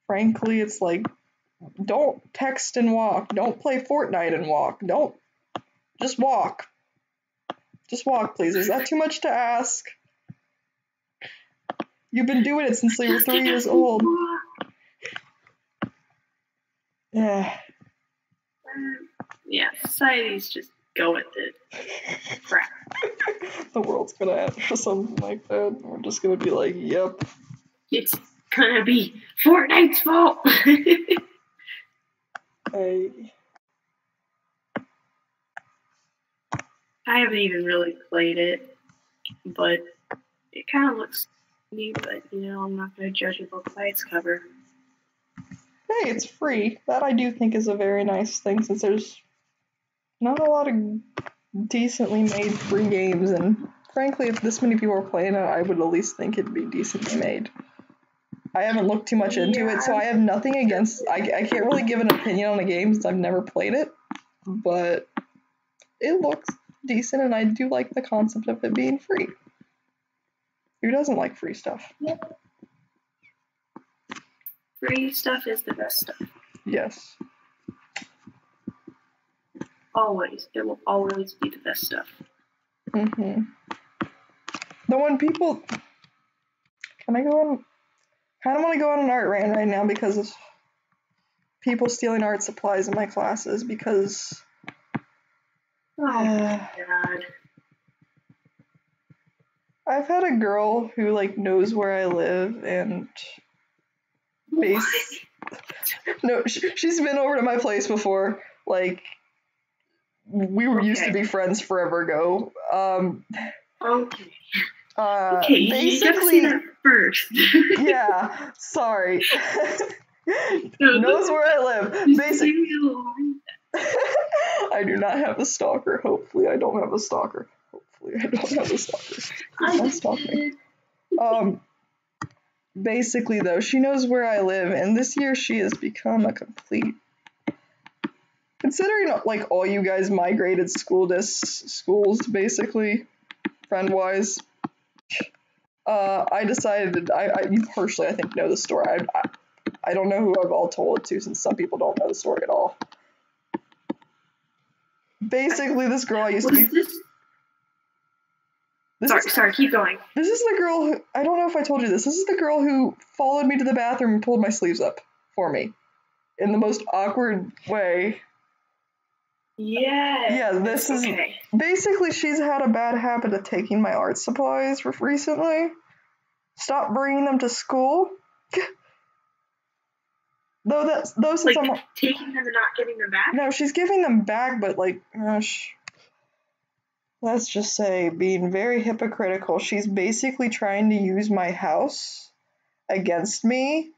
frankly, it's like, don't text and walk. Don't play Fortnite and walk. Just walk. Just walk, please. Is that too much to ask? You've been doing it since you were 3 years old. Yeah. Yeah, society's just go with it. Crap. The world's gonna end for something like that. We're just gonna be like, yep. It's gonna be Fortnite's fault. I haven't even really played it, but it kind of looks neat, but, I'm not going to judge a book by its cover. Hey, it's free. That I do think is a very nice thing, since there's not a lot of decently made free games, and frankly, if this many people are playing it, I would at least think it'd be decently made. I haven't looked too much into it, so I have nothing against... I can't really give an opinion on the game since I've never played it, but it looks decent, and I do like the concept of it being free. Who doesn't like free stuff? Yep. Free stuff is the best stuff. Yes. Always. It will always be the best stuff. Mm-hmm. The one people... Can I go on... I kind of want to go on an art rant right now because of people stealing art supplies in my classes, because... Oh my god. I've had a girl who, like, knows where I live, and... No, she's been over to my place before. Like, we used to be friends forever ago. Okay. Basically, you gotta see that first. Yeah, sorry. Knows where I live. Basically, I do not have a stalker. Hopefully, I don't have a stalker. Don't stalk me. Basically, though, she knows where I live, and this year she has become a complete... Considering, like, all you guys migrated schools, basically, friend-wise, I decided, you personally, I think, know the story. I don't know who I've all told it to, since some people don't know the story at all. Basically, this girl I used to be... Sorry, keep going. This is the girl who... I don't know if I told you this. This is the girl who followed me to the bathroom and pulled my sleeves up for me. In the most awkward way. Yeah, this is... Basically, she's had a bad habit of taking my art supplies recently. Stopped bringing them to school. Though since I'm... taking them and not giving them back? No, she's giving them back, but, like... let's just say, being very hypocritical. She's basically trying to use my house against me.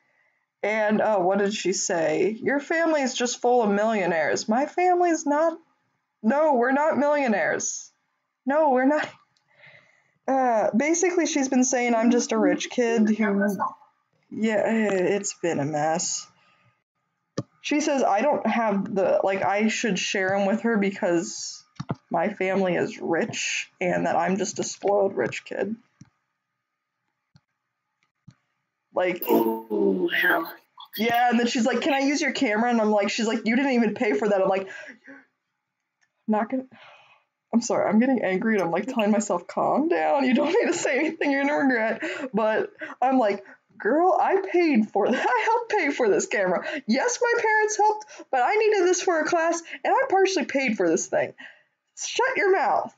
And what did she say? Your family is just full of millionaires. My family's not. No, we're not millionaires. No, we're not. Basically, she's been saying I'm just a rich kid who. Yeah, it's been a mess. She says I don't have I should share them with her because my family is rich and that I'm just a spoiled rich kid. Like, oh, hell. Yeah, and then she's like, can I use your camera? And I'm like, she's like, you didn't even pay for that. I'm like, not gonna. I'm sorry, I'm getting angry and I'm like telling myself, calm down, you don't need to say anything you're gonna regret. But I'm like, girl, I paid for that. I helped pay for this camera. Yes, my parents helped, but I needed this for a class and I partially paid for this thing. Shut your mouth.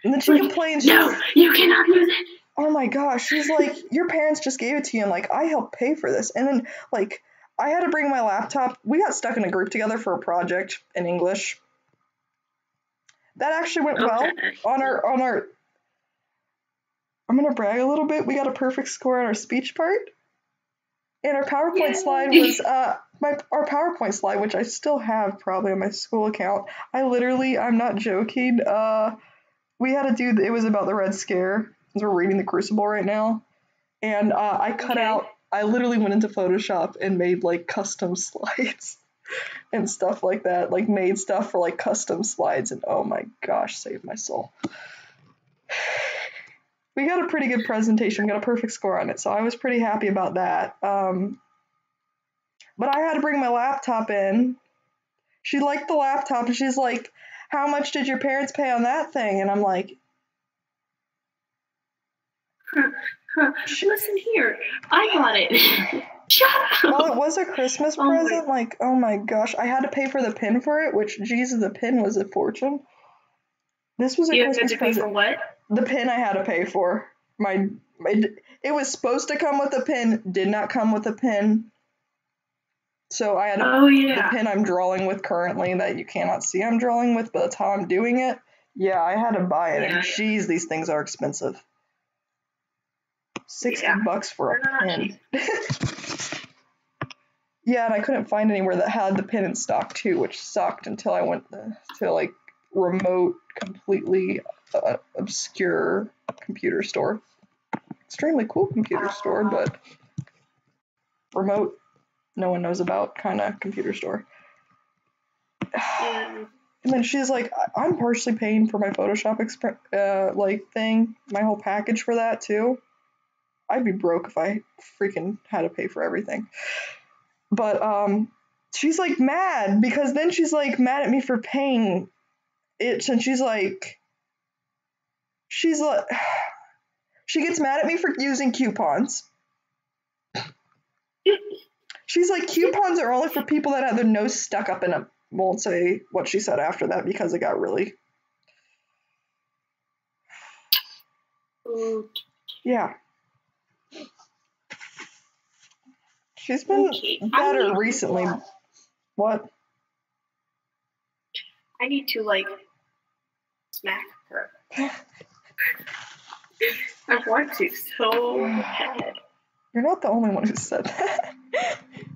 And then she complains. No, you cannot use it. Oh my gosh, she's like, your parents just gave it to you and like I helped pay for this. And then like I had to bring my laptop. We got stuck in a group together for a project in English. That actually went well on our I'm gonna brag a little bit. We got a perfect score on our speech part. And our PowerPoint slide was our PowerPoint slide, which I still have probably on my school account. I'm not joking. We had to do it was about the Red Scare. We're reading the Crucible right now. And I literally went into Photoshop and made like custom slides and stuff like that, like made stuff for like custom slides, and oh my gosh, saved my soul. We got a pretty good presentation, we got a perfect score on it, so I was pretty happy about that. But I had to bring my laptop in. She liked the laptop and she's like, how much did your parents pay on that thing? And I'm like, listen here, I got it. Shut up. Well, it was a Christmas present. Like, oh my gosh, I had to pay for the pin for it, which, Jesus, the pin was a fortune. This was a Christmas present. Pay for what? The pin I had to pay for. It was supposed to come with a pin, did not come with a pin. So I had the pin I'm drawing with currently that you cannot see I'm drawing with, but that's how I'm doing it. Yeah, I had to buy it, and geez, these things are expensive. $60 for a pin. Yeah, and I couldn't find anywhere that had the pin in stock too, which sucked until I went to like remote, completely obscure computer store. Extremely cool computer store, but remote, no one knows about kind of computer store. And then she's like, I'm partially paying for my Photoshop thing, my whole package for that too. I'd be broke if I freaking had to pay for everything. But she's like mad because then she's like mad at me for paying it, and she gets mad at me for using coupons. She's like, coupons are only for people that have their nose stuck up in a, won't say what she said after that because it got really. Yeah. She's been better recently. What? I need to, smack her. I want to so bad. You're not the only one who said that.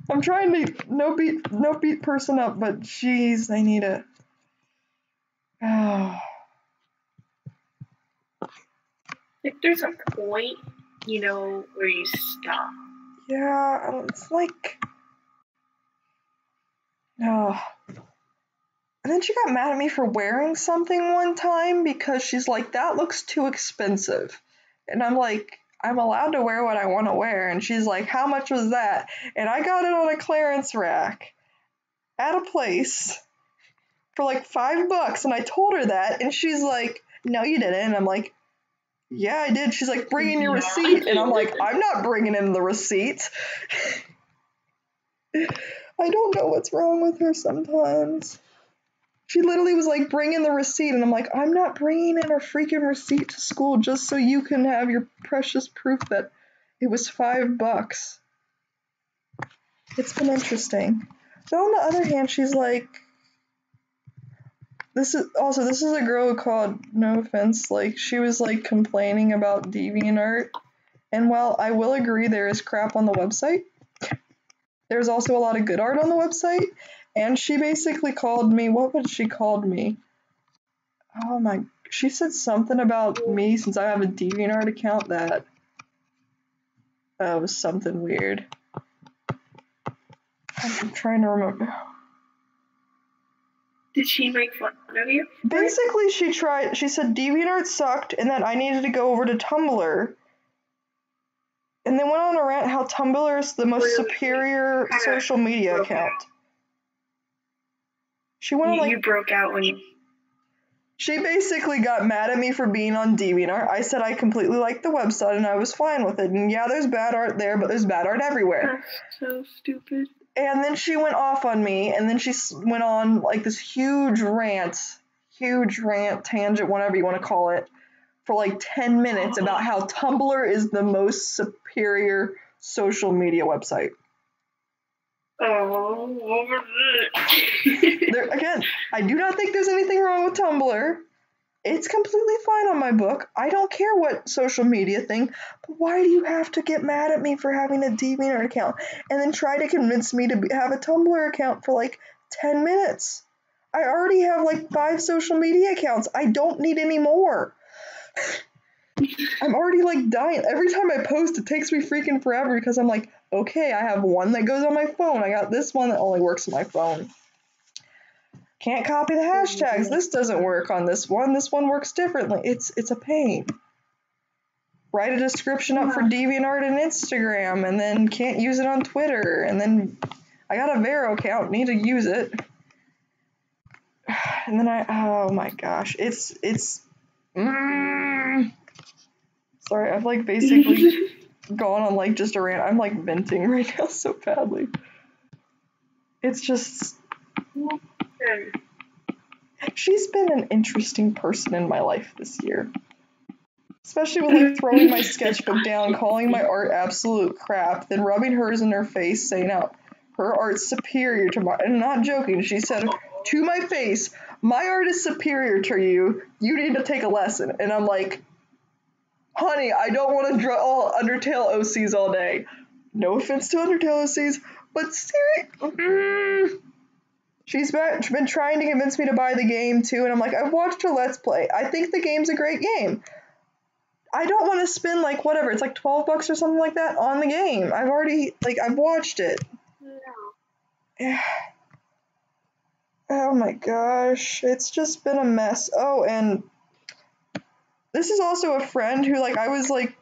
I'm trying to no beat person up, but jeez, I need a. Oh. Like, there's a point, where you stop. Yeah, it's like. Oh. And then she got mad at me for wearing something one time because she's like, that looks too expensive. And I'm like, I'm allowed to wear what I want to wear. And she's like, how much was that? And I got it on a clearance rack at a place for like $5. And I told her that. And she's like, no, you didn't. And I'm like, yeah, I did. She's like, bring in your receipt. And I'm like, I'm not bringing in the receipt. I don't know what's wrong with her sometimes. She literally was like, bring in the receipt. And I'm like, I'm not bringing in a freaking receipt to school just so you can have your precious proof that it was $5. It's been interesting. But on the other hand, she's like, this is a girl who called, no offense, like, she was, like, complaining about DeviantArt, and while I will agree there is crap on the website, there's also a lot of good art on the website, and she basically called me, what would she called me? Oh my, she said something about me since I have a DeviantArt account that, was something weird. I'm trying to remember. Did she make fun of you? Basically, she said DeviantArt sucked and that I needed to go over to Tumblr. And then went on a rant how Tumblr is the most superior social media account. She went on, like, you broke out when you... She basically got mad at me for being on DeviantArt. I said I completely liked the website and I was fine with it. And yeah, there's bad art there, but there's bad art everywhere. That's so stupid. And then she went off on me, and then she went on, like, this huge rant, tangent, whatever you want to call it, for like 10 minutes about how Tumblr is the most superior social media website. Oh. Again, I do not think there's anything wrong with Tumblr. It's completely fine on my book. I don't care what social media thing, but why do you have to get mad at me for having a DeviantArt account and then try to convince me to have a Tumblr account for like 10 minutes? I already have like 5 social media accounts. I don't need any more. I'm already like dying. Every time I post, it takes me freaking forever because I'm like, okay, I have one that goes on my phone. I got this one that only works on my phone. Can't copy the hashtags. This doesn't work on this one. This one works differently. It's a pain. Write a description up for DeviantArt and Instagram, and then can't use it on Twitter. And then I got a Vero account, need to use it. And then oh my gosh, sorry, I've like basically gone on like just a rant. I'm like venting right now so badly. It's just... She's been an interesting person in my life this year. Especially with like throwing my sketchbook down, calling my art absolute crap, then rubbing hers in her face, saying how her art's superior to mine. And not joking, she said to my face, my art is superior to you. You need to take a lesson. And I'm like, honey, I don't want to draw Undertale OCs all day. No offense to Undertale OCs, but seriously. She's been trying to convince me to buy the game too, and I'm like, I've watched her Let's Play. I think the game's a great game. I don't want to spend like whatever, it's like $12 or something like that on the game. I've watched it. Yeah. Oh my gosh, it's just been a mess. Oh, and this is also a friend who like I was like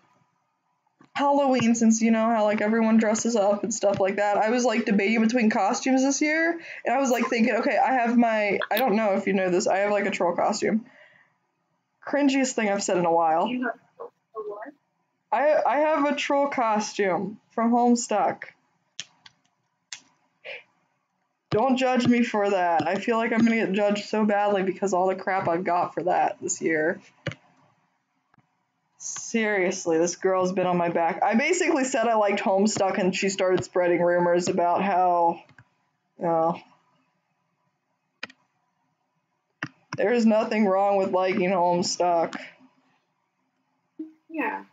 Halloween, since you know how like everyone dresses up and stuff like that, I was like debating between costumes this year, and I was like thinking, okay, I don't know if you know this, I have like a troll costume. Cringiest thing I've said in a while. You have a what? I have a troll costume from Homestuck. Don't judge me for that. I feel like I'm gonna get judged so badly because all the crap I've got for that this year. Seriously, this girl's been on my back. I basically said I liked Homestuck, and she started spreading rumors about how, there's nothing wrong with liking Homestuck. Yeah.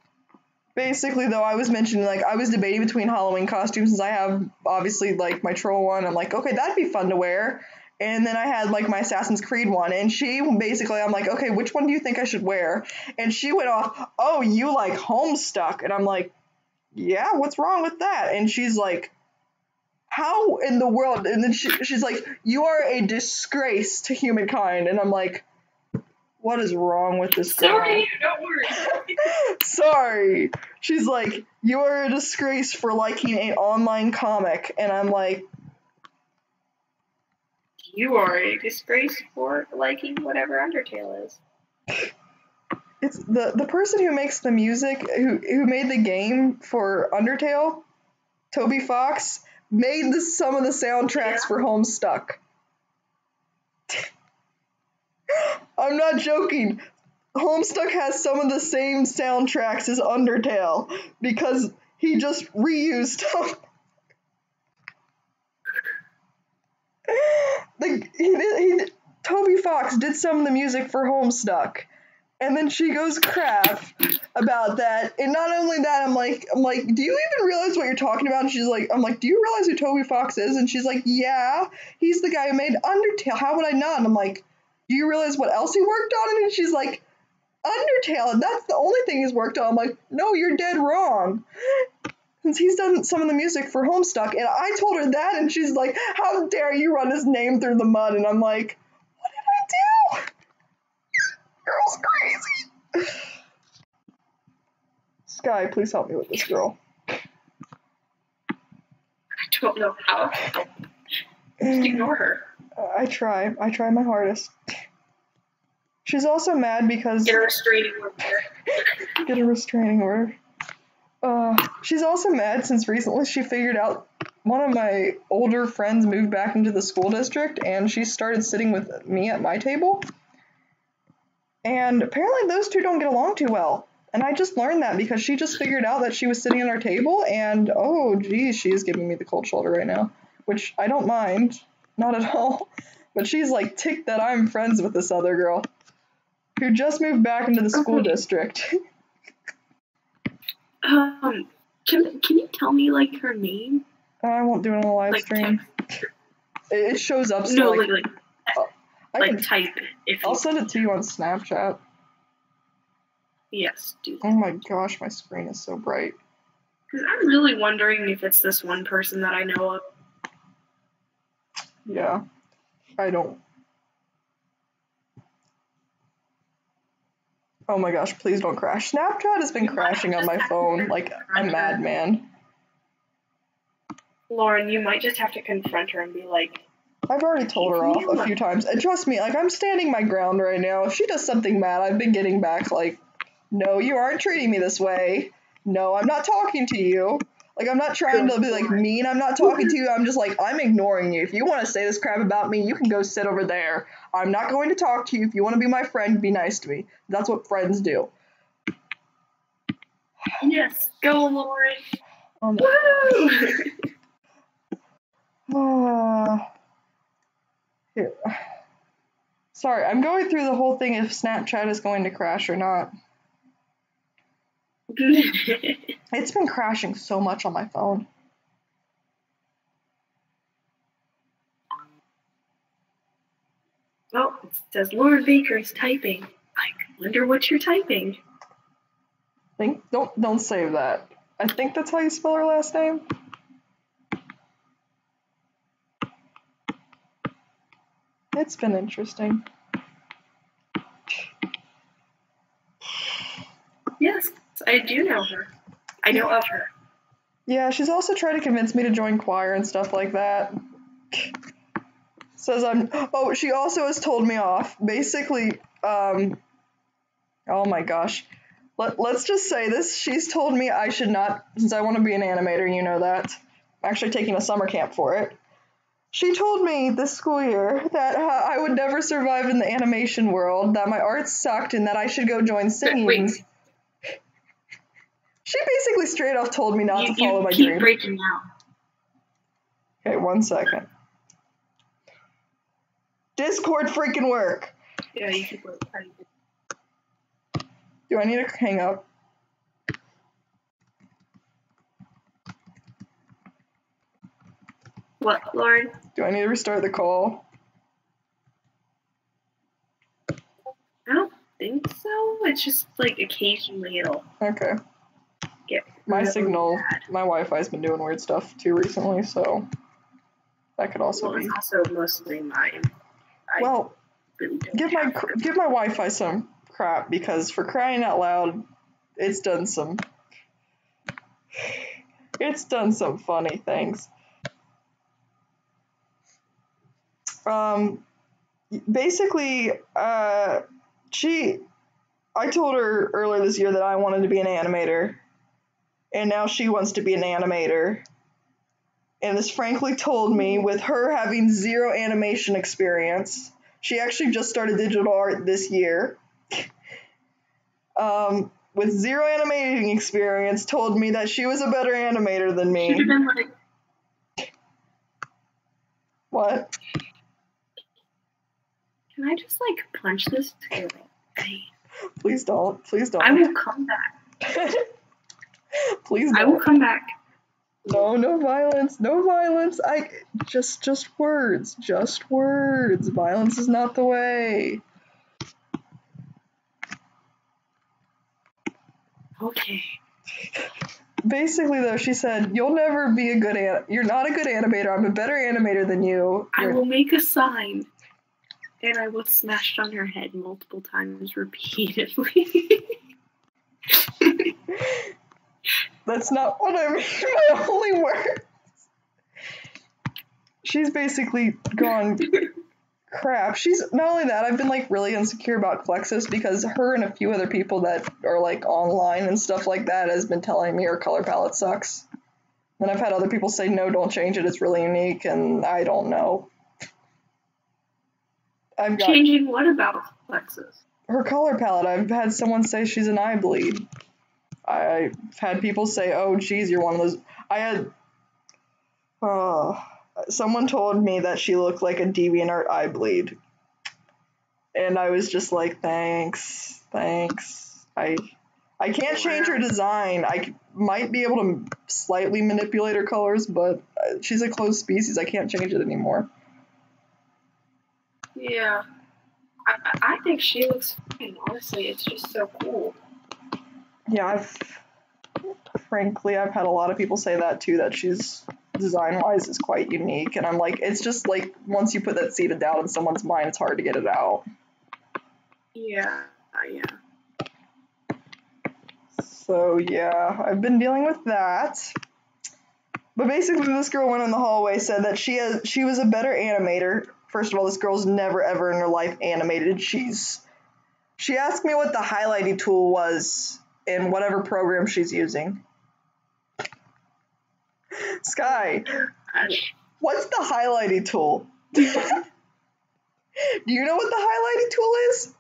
Basically, though, I was mentioning, like, I was debating between Halloween costumes, since I have, obviously, like, my troll one. I'm like, okay, that'd be fun to wear. And then I had, like, my Assassin's Creed one, and I'm like, okay, which one do you think I should wear? And she went off, oh, you like Homestuck. And I'm like, yeah, what's wrong with that? And she's like, how in the world? And then she's like, you are a disgrace to humankind. And I'm like, what is wrong with this girl? Sorry, don't worry. Sorry. She's like, you are a disgrace for liking an online comic. And I'm like, you are a disgrace for liking whatever Undertale is. It's the person who makes the music, who made the game for Undertale, Toby Fox, made some of the soundtracks for Homestuck. I'm not joking. Homestuck has some of the same soundtracks as Undertale because he just reused them. Toby Fox Fox did some of the music for Homestuck. And then she goes crap about that. And not only that, I'm like, do you even realize what you're talking about? And she's like, I'm like, do you realize who Toby Fox is? And she's like, yeah, he's the guy who made Undertale. How would I not? And I'm like, do you realize what else he worked on? And she's like, Undertale, and that's the only thing he's worked on. I'm like, no, you're dead wrong. Since he's done some of the music for Homestuck, and I told her that, and she's like, how dare you run his name through the mud? And I'm like, what did I do? Girl's crazy. Sky, please help me with this girl. I don't know how. Just ignore her. I try my hardest. She's also mad because... Get a restraining order. Get a restraining order. She's also mad since recently she figured out one of my older friends moved back into the school district and she started sitting with me at my table. And apparently those two don't get along too well. And I just learned that because she just figured out that she was sitting at our table and, oh, geez, she is giving me the cold shoulder right now. Which I don't mind. Not at all. But she's like ticked that I'm friends with this other girl who just moved back into the school district. Can you tell me, like, her name? I won't do it on a live stream. It shows up. So no, type it. I'll send it to you on Snapchat. Yes, do that. Oh my gosh, my screen is so bright. Because I'm really wondering if it's this one person that I know of. Yeah, I don't. Oh my gosh, please don't crash. Snapchat has been crashing on my phone like a madman. Lauren, you might just have to confront her and be like... I've already told her off a few times. And trust me, like, I'm standing my ground right now. If she does something mad, I've been getting back like, no, you aren't treating me this way. No, I'm not talking to you. Like, I'm not trying to be, like, mean. I'm not talking to you. I'm just, like, I'm ignoring you. If you want to say this crap about me, you can go sit over there. I'm not going to talk to you. If you want to be my friend, be nice to me. That's what friends do. Yes, go, Lauren. Woo! Here. Sorry, I'm going through the whole thing if Snapchat is going to crash or not. It's been crashing so much on my phone. Oh, it says Lauren Baker is typing. I wonder what you're typing. Don't save that. I think that's how you spell her last name. It's been interesting. Yes, I do know her. I know of her. Yeah, she's also tried to convince me to join choir and stuff like that. Says I'm... Oh, she also has told me off. Basically, oh my gosh. Let's just say this. She's told me I should not, since I want to be an animator, you know that. I'm actually taking a summer camp for it. She told me this school year that I would never survive in the animation world, that my art sucked, and that I should go join singing. Wait. She basically straight off told me not to follow my dream. You keep breaking out. Okay, 1 second. Discord freaking work. Yeah, you keep breaking. Do I need to hang up? What, Lauren? Do I need to restart the call? I don't think so. It's just like occasionally it'll get my really signal, bad. My Wi-Fi's been doing weird stuff too recently, so that could also be. It's also mostly mine. Well, really give my Wi-Fi some crap because for crying out loud, it's done some funny things. Basically, I told her earlier this year that I wanted to be an animator, and now she wants to be an animator, and has frankly told me, with her having zero animation experience, she actually just started digital art this year, with zero animating experience, told me that she was a better animator than me. Should have been like... What? Can I just, like, punch this girl? Please don't. Please don't. I will come back. Please don't. I will come back. No, no violence. No violence. Just words. Just words. Violence is not the way. Okay. Basically, though, she said, "You'll never be a good you're not a good animator. I'm a better animator than you." I will make a sign, and I will smash it on her head multiple times repeatedly. That's not what I mean. My only words. She's basically gone crap. She's not only that, I've been like really insecure about Plexus because her and a few other people that are like online and stuff like that has been telling me her color palette sucks. And I've had other people say, no, don't change it, it's really unique, and I don't know. Changing what about Plexus? Her color palette. I've had someone say she's an eye bleed. I've had people say, oh geez, you're one of those. I had someone told me that she looked like a DeviantArt eye bleed. And I was just like, thanks. I can't change her design. I might be able to slightly manipulate her colors, but she's a closed species. I can't change it anymore. Yeah. I think she looks fine, honestly. It's just so cool. Yeah, frankly, I've had a lot of people say that too, that she's design-wise is quite unique, and I'm like, it's just like once you put that seed of doubt in someone's mind, it's hard to get it out. Yeah. So yeah, I've been dealing with that. But basically, this girl went in the hallway, said that she was a better animator. First of all, this girl's never ever in her life animated. She asked me what the highlighting tool was in whatever program she's using. Sky, what's the highlighting tool? Do you know what the highlighting tool is?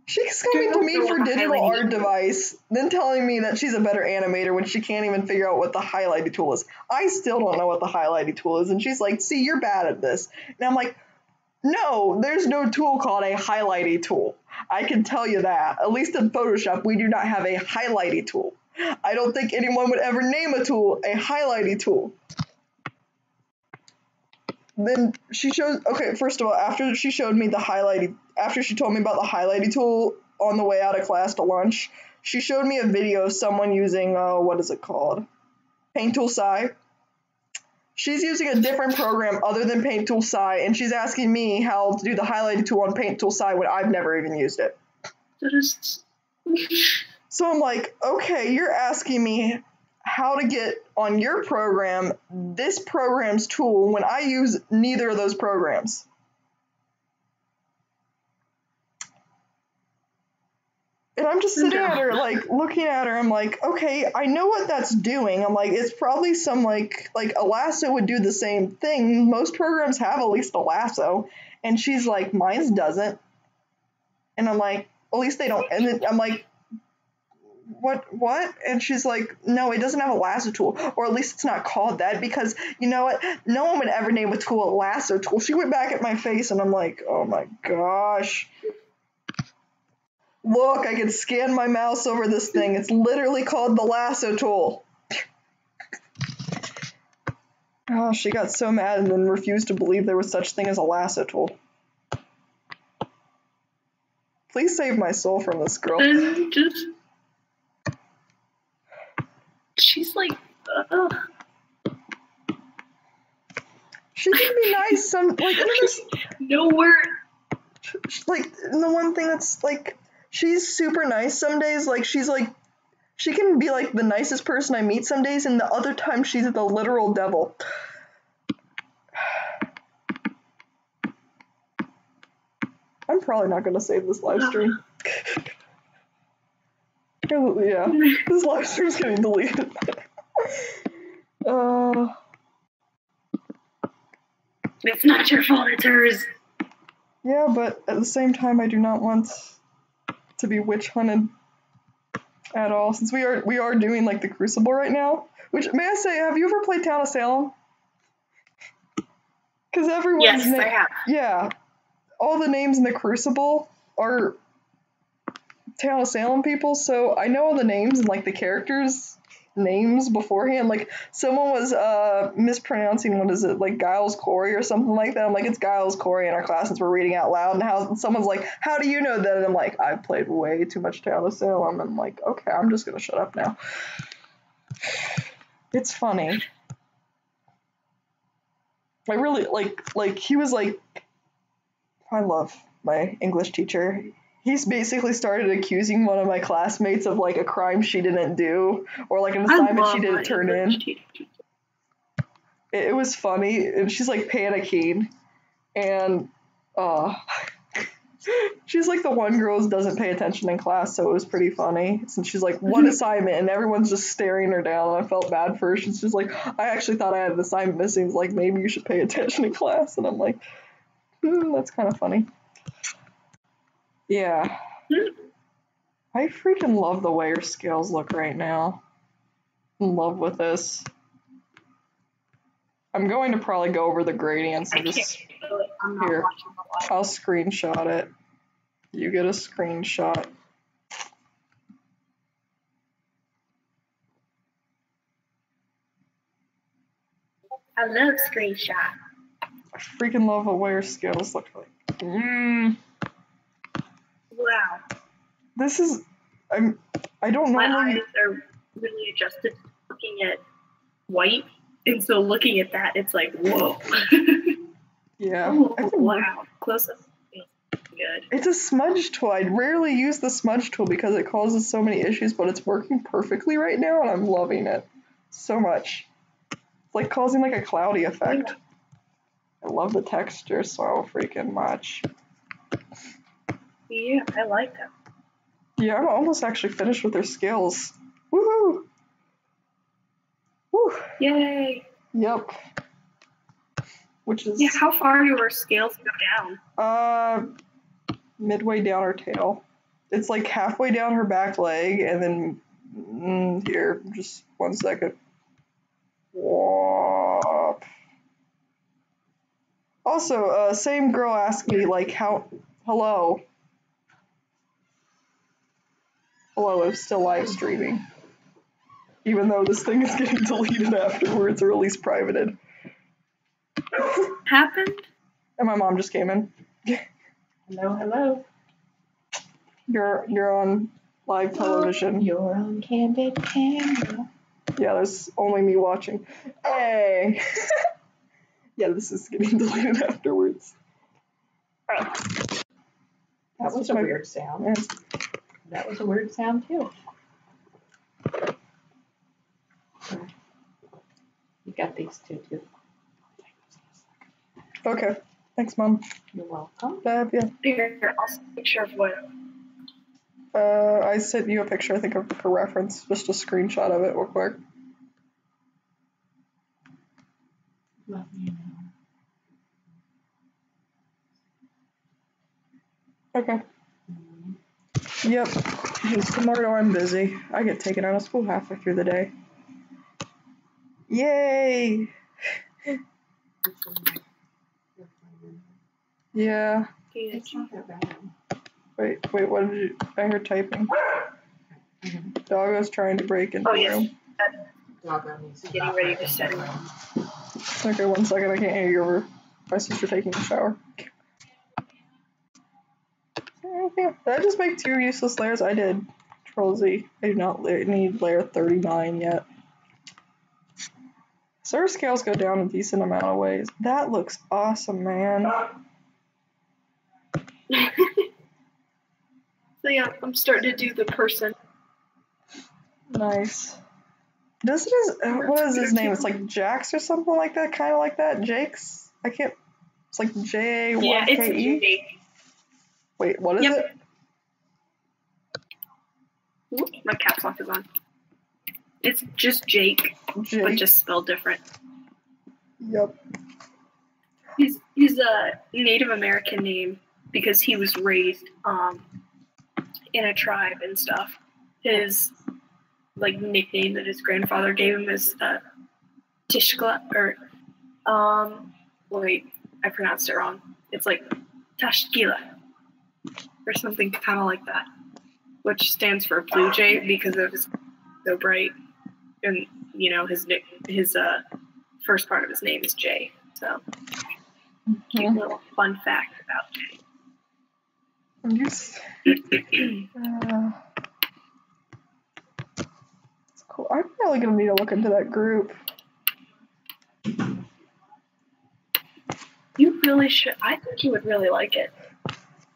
She's coming to me for digital art device, then telling me that she's a better animator when she can't even figure out what the highlighting tool is. I still don't know what the highlighting tool is, and she's like, see, you're bad at this. And I'm like, no, there's no tool called a highlighting tool. I can tell you that. At least in Photoshop, we do not have a highlighting tool. I don't think anyone would ever name a tool a highlighting tool. Then she shows, okay, first of all, after she told me about the highlighting tool on the way out of class to lunch, she showed me a video of someone using, what is it called? Paint Tool Sai. She's using a different program other than Paint Tool Sai, and she's asking me how to do the highlighting tool on Paint Tool Sai when I've never even used it. So I'm like, okay, you're asking me how to get on your program this program's tool when I use neither of those programs. And I'm just sitting at her, like, looking at her, I'm like, okay, I know what that's doing. I'm like, it's probably some, like a lasso would do the same thing. Most programs have at least a lasso. And she's like, mine doesn't. And I'm like, at least they don't. And then I'm like, what? And she's like, no, it doesn't have a lasso tool, or at least it's not called that, because you know what? No one would ever name a tool a lasso tool. She went back at my face, and I'm like, oh my gosh. Look, I can scan my mouse over this thing. It's literally called the lasso tool. Oh, she got so mad and then refused to believe there was such thing as a lasso tool. Please save my soul from this girl. She's like, She can be nice. No word. Like, the one thing that's like, she's super nice some days. Like, she can be like the nicest person I meet some days, and the other time she's the literal devil. I'm probably not going to save this live stream. Yeah, this live stream's getting deleted. It's not your fault, it's hers. Yeah, but at the same time, I do not want to be witch hunted at all. Since we are doing like the Crucible right now. Which, may I say, have you ever played Town of Salem? Because everyone's Yes, I have. Yeah. All the names in the Crucible are Town of Salem people, so I know all the names and like the characters' names beforehand. Like someone was mispronouncing what is it, like Giles Corey or something like that. I'm like, it's Giles Corey in our class since we're reading out loud, and someone's like, how do you know that? And I'm like, I've played way too much Town of Salem. And I'm like, okay, I'm just gonna shut up now. It's funny. I really like he was like, I love my English teacher. He's basically started accusing one of my classmates of like a crime she didn't do or like an assignment she didn't turn in. It was funny, and she's like panicking, and she's like the one girl who doesn't pay attention in class, so it was pretty funny. And she's like, what assignment? And everyone's just staring her down, and I felt bad for her. She's just like, I actually thought I had an assignment missing. It's like, maybe you should pay attention in class. And I'm like, that's kind of funny. Yeah. I freaking love the way your scales look right now. I'm in love with this. I'm going to probably go over the gradients and just here. I'll screenshot it. You get a screenshot. I love screenshot. I freaking love the way your scales look like. Wow. This is I don't My normally. eyes are really adjusted to looking at white, and so looking at that, it's like, whoa. Yeah. Oh, wow. Close up feels good. It's a smudge tool. I rarely use the smudge tool because it causes so many issues, but it's working perfectly right now, and I'm loving it so much. It's like causing like a cloudy effect. Yeah. I love the texture so freaking much. Yeah, I like them. Yeah, I'm almost actually finished with their scales. Woohoo! Woo! Yay! Yep. Which is... Yeah, how far do our scales go down? Midway down her tail. It's like halfway down her back leg, and then... here, just 1 second. Whoop. Also, same girl asked me, like, how... Hello, I'm still live streaming. Even though this thing is getting deleted afterwards, or at least privated. Happened? And my mom just came in. Hello. You're on live television. You're on candid camera. Yeah, there's only me watching. Hey! Yeah, this is getting deleted afterwards. That was a weird sound. Yeah. That was a weird sound too. You got these two too. Okay. Thanks, Mom. You're welcome. Yeah. Here, I'll send a picture of what. I sent you a picture, I think, of for reference. Just a screenshot of it real quick. Let me know. Okay. Yep. Because tomorrow I'm busy. I get taken out of school halfway through the day. Yay! Yeah. It's not that bad. Wait, what did you... I heard typing. Doggo's trying to break into the room. Doggo needs to getting ready to set him. Okay, 1 second, I can't hear you over my sister taking a shower. Did I just make 2 useless layers? I did. Control Z. I do not need layer 39 yet. So our scales go down a decent amount of ways. That looks awesome, man. So yeah, I'm starting to do the person. Nice. What is his name? It's like Jax or something like that, kind of like that. Jake's? I can't. It's like J-A-Y-K-E? Yeah, it's Jake. Wait, what is it? Oops, my caps lock is on. It's just Jake, but just spelled different. Yep. He's a Native American name because he was raised in a tribe and stuff. His nickname that his grandfather gave him is Tishkla, or I pronounced it wrong. It's like Tashkila or something kind of like that, which stands for Blue Jay because it was so bright, and you know his first part of his name is Jay. So, cute little fun fact about Jay. It's cool. I'm probably gonna need to look into that group. You really should. I think you would really like it.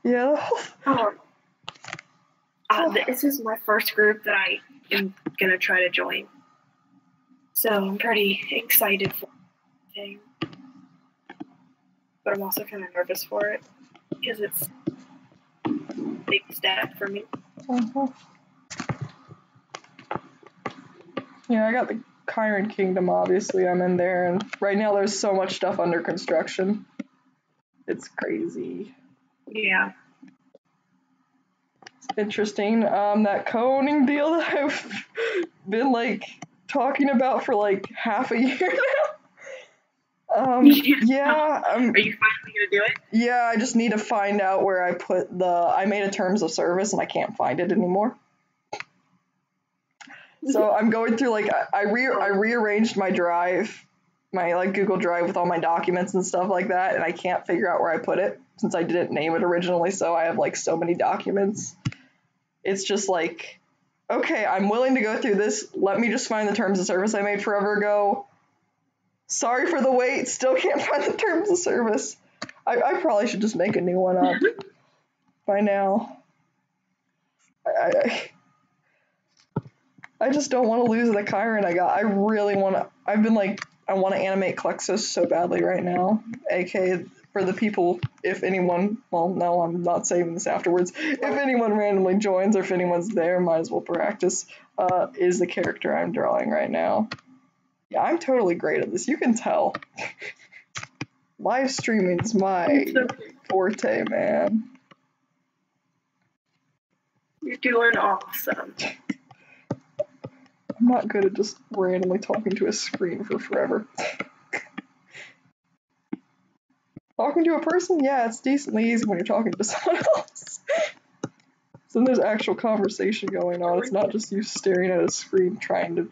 Yeah. This is my first group that I am gonna try to join, so I'm pretty excited for it. But I'm also kind of nervous for it because it's a big step for me. Yeah, I got the Chiron Kingdom, obviously. I'm in there, and right now there's so much stuff under construction. It's crazy. Yeah. It's interesting. That co-owning deal that I've been, like, talking about for, like, half a year now. Yeah. Are you finally gonna do it? Yeah, I just need to find out where I put I made a terms of service, and I can't find it anymore. So I'm going through, like, I rearranged my drive, my, like, Google Drive with all my documents and stuff like that, and I can't figure out where I put it since I didn't name it originally, so I have, like, so many documents. It's just like, okay, I'm willing to go through this. Let me just find the terms of service I made forever ago. Sorry for the wait, still can't find the terms of service. I probably should just make a new one up by now. I just don't want to lose the Chiron I got. I really want to. I've been like, I want to animate Klexos so badly right now. AK, for the people, if anyone, well, no, I'm not saving this afterwards. If anyone randomly joins or if anyone's there, might as well practice, is the character I'm drawing right now. Yeah, I'm totally great at this. You can tell. Live streaming's my forte, man. You're doing awesome. I'm not good at just randomly talking to a screen for forever. Talking to a person? Yeah, it's decently easy when you're talking to someone else. So there's actual conversation going on. It's not just you staring at a screen trying to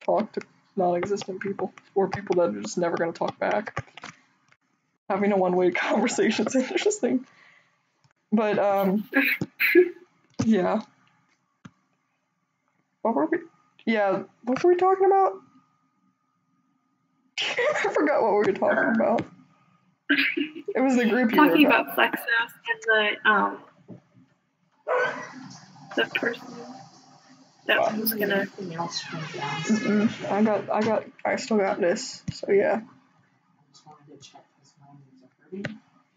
talk to non-existent people or people that are just never going to talk back. Having a one-way conversation is interesting. But, yeah. What were we talking about? I forgot what we were talking about. It was the group you were talking about Plexos and the person that was gonna. I still got this. So yeah.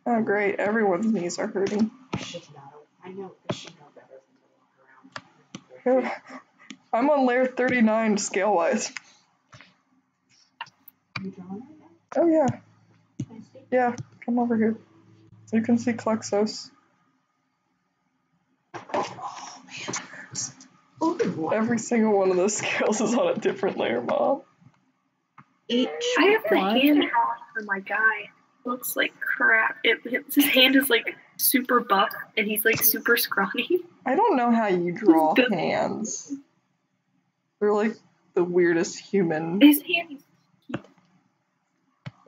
Oh great! Everyone's knees are hurting. I know it should know better than to walk around. I'm on layer 39 scale-wise. You drawing right now? Oh yeah. Can I see? Yeah, come over here. So you can see Klexos. Oh man, that hurts. Oh, every single one of those scales is on a different layer, Mom. I have the hand drawn for my guy. Looks like crap. His hand is like super buff and he's like super scrawny. I don't know how you draw hands. They're like the weirdest human. His hand is cute.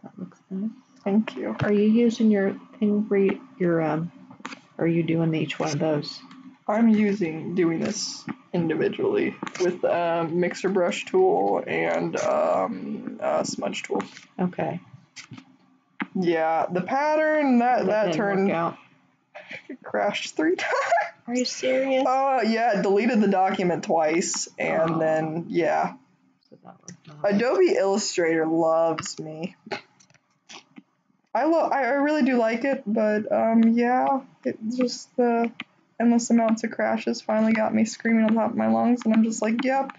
That looks nice. Thank you. Are you using your thing for your are you doing each one of those? I'm doing this individually with a mixer brush tool and a smudge tool. Okay. Yeah, the pattern that turned out. It crashed 3 times. Are you serious? Oh yeah, deleted the document twice, and then yeah. So that was Adobe Illustrator loves me. I really do like it, but yeah, it just the endless amounts of crashes finally got me screaming on top of my lungs, and I'm just like, yep.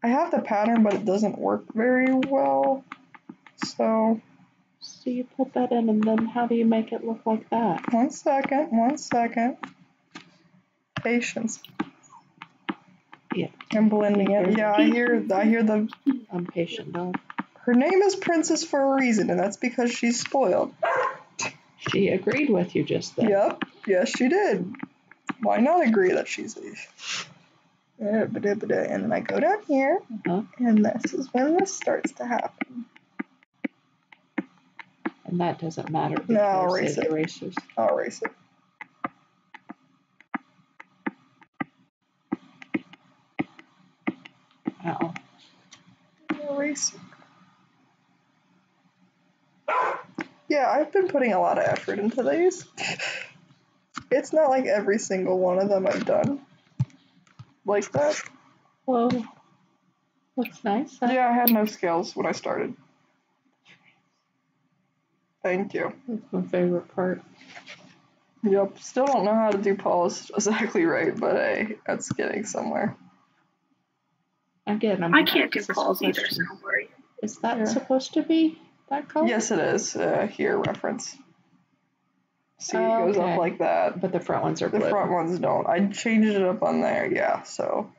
I have the pattern, but it doesn't work very well. So you put that in, and then how do you make it look like that? One second. Patience. Yeah. I'm blending it. Yeah, I hear the I'm patient, dog. Her name is Princess for a reason, and that's because she's spoiled. She agreed with you just then. Yep, yes she did. Why not agree that she's and then I go down here, and this is when this starts to happen. And that doesn't matter because No, I'll erase it. erases. I'll erase it. Uh-oh. Erase it. Yeah, I've been putting a lot of effort into these. It's not like every single one of them I've done like that. Well, looks nice. Huh? Yeah, I had no scales when I started. Thank you. That's my favorite part. Yep, still don't know how to do Paul's exactly right, but hey, that's getting somewhere. Again, I can't do Paul's either, so don't worry. Is that supposed to be that color? Yes, it is. Here, reference. See, it goes up like that. But the front ones are blue. The front ones don't. I changed it up on there, yeah, so.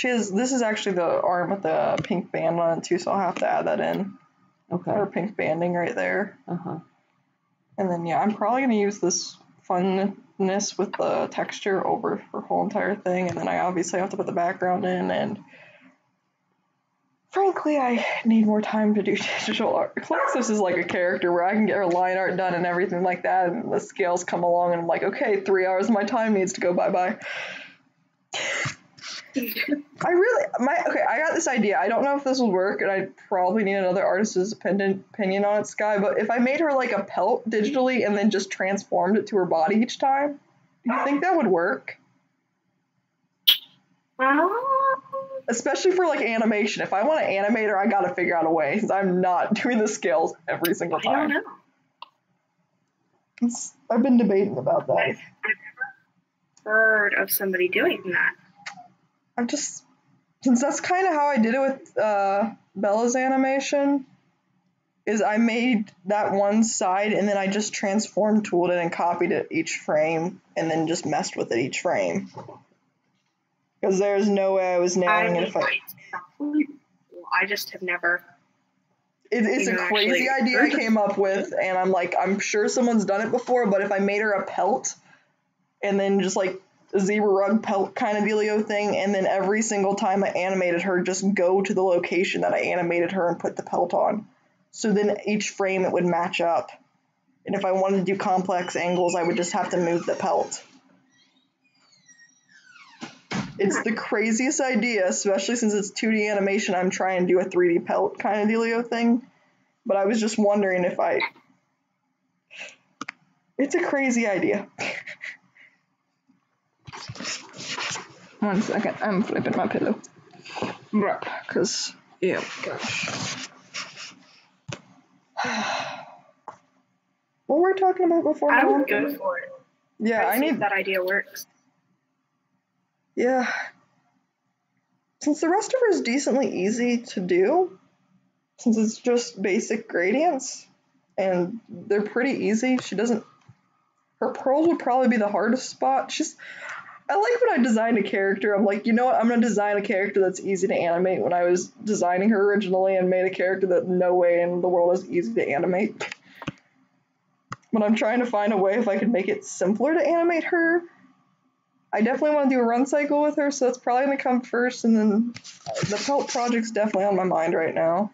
This is actually the arm with the pink band on it too, so I'll have to add that in. Okay. Or pink banding right there. Uh-huh. And then, yeah, I'm probably going to use this funness with the texture over her whole entire thing, and then I obviously have to put the background in, and frankly, I need more time to do digital art. Plus, this is like a character where I can get her line art done and everything like that, and the scales come along, and I'm like, okay, 3 hours of my time needs to go bye-bye. I got this idea. I don't know if this will work, and I probably need another artist's opinion on it, Sky, but if I made her like a pelt digitally and then just transformed it to her body each time, do you think that would work? Especially for like animation. If I want to animate her, I gotta figure out a way, because I'm not doing the scales every single time. I don't know. I've been debating about that. I've never heard of somebody doing that. Since that's kind of how I did it with Bella's animation, is I made that one side and then I just transform tooled it and copied it each frame and then just messed with it each frame. Because there's no way I was nailing it if I just have never. It's a crazy idea I came up with, and I'm sure someone's done it before, but if I made her a pelt and then just like a zebra rug pelt kind of dealio thing, and then every single time I animated her, just go to the location that I animated her and put the pelt on. So then each frame it would match up. And if I wanted to do complex angles, I would just have to move the pelt. It's the craziest idea, especially since it's 2D animation. I'm trying to do a 3D pelt kind of dealio thing. But I was just wondering if it's a crazy idea. 1 second, I'm flipping my pillow. Because, yeah, gosh. What were we talking about before? I would go for it. Yeah, I need if that idea works. Yeah. Since the rest of her is decently easy to do, since it's just basic gradients, and they're pretty easy, her pearls would probably be the hardest spot. I like when I design a character, I'm like, you know what, I'm going to design a character that's easy to animate when I was designing her originally and made a character that no way in the world is easy to animate. But I'm trying to find a way if I could make it simpler to animate her. I definitely want to do a run cycle with her, so that's probably going to come first, and then the pelt project's definitely on my mind right now.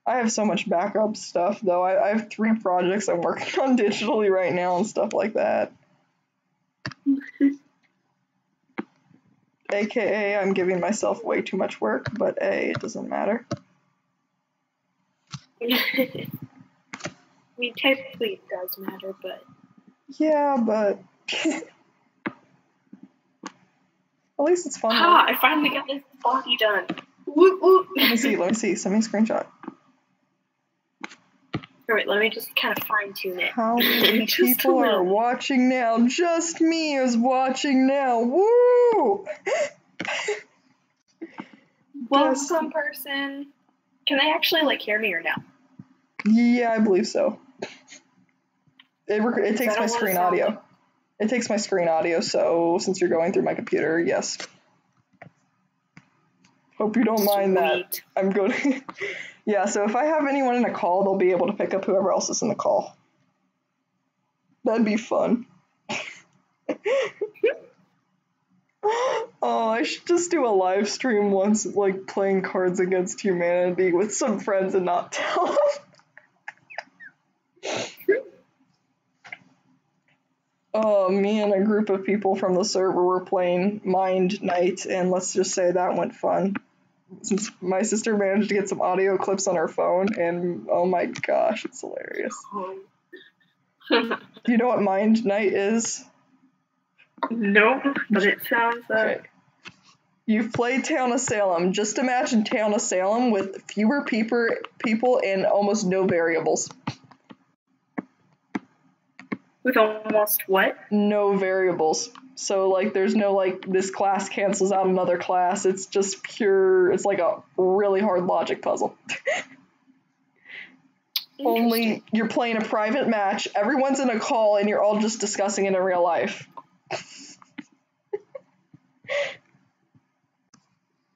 I have so much backup stuff, though. I have 3 projects I'm working on digitally right now and stuff like that. AKA, I'm giving myself way too much work, but it doesn't matter. I mean, technically it does matter, but... Yeah, but... At least it's fun. I finally got this body done. Woo woo. Let me see. Send me a screenshot. Alright, let me just kind of fine tune it. How many people are watching now? Just me is watching now. Woo! Welcome, person. Can they actually, hear me or no? Yeah, I believe so. It takes my screen audio. It takes my screen audio, so since you're going through my computer, yes. Hope you don't mind that. I'm going Yeah, so if I have anyone in a call, they'll be able to pick up whoever else is in the call. That'd be fun. Oh, I should just do a live stream once, like playing Cards Against Humanity with some friends and not tell them. Oh, me and a group of people from the server were playing Mind Night, and let's just say that went fun. Since my sister managed to get some audio clips on her phone, and oh my gosh, it's hilarious. Do you know what Mind Night is? Nope, but it sounds Okay. You've played Town of Salem. Just imagine Town of Salem with fewer people and almost no variables. With almost what? No variables. So, like, there's no, like, this class cancels out another class. It's just pure, it's like a really hard logic puzzle. Only you're playing a private match, everyone's in a call, and you're all just discussing it in real life.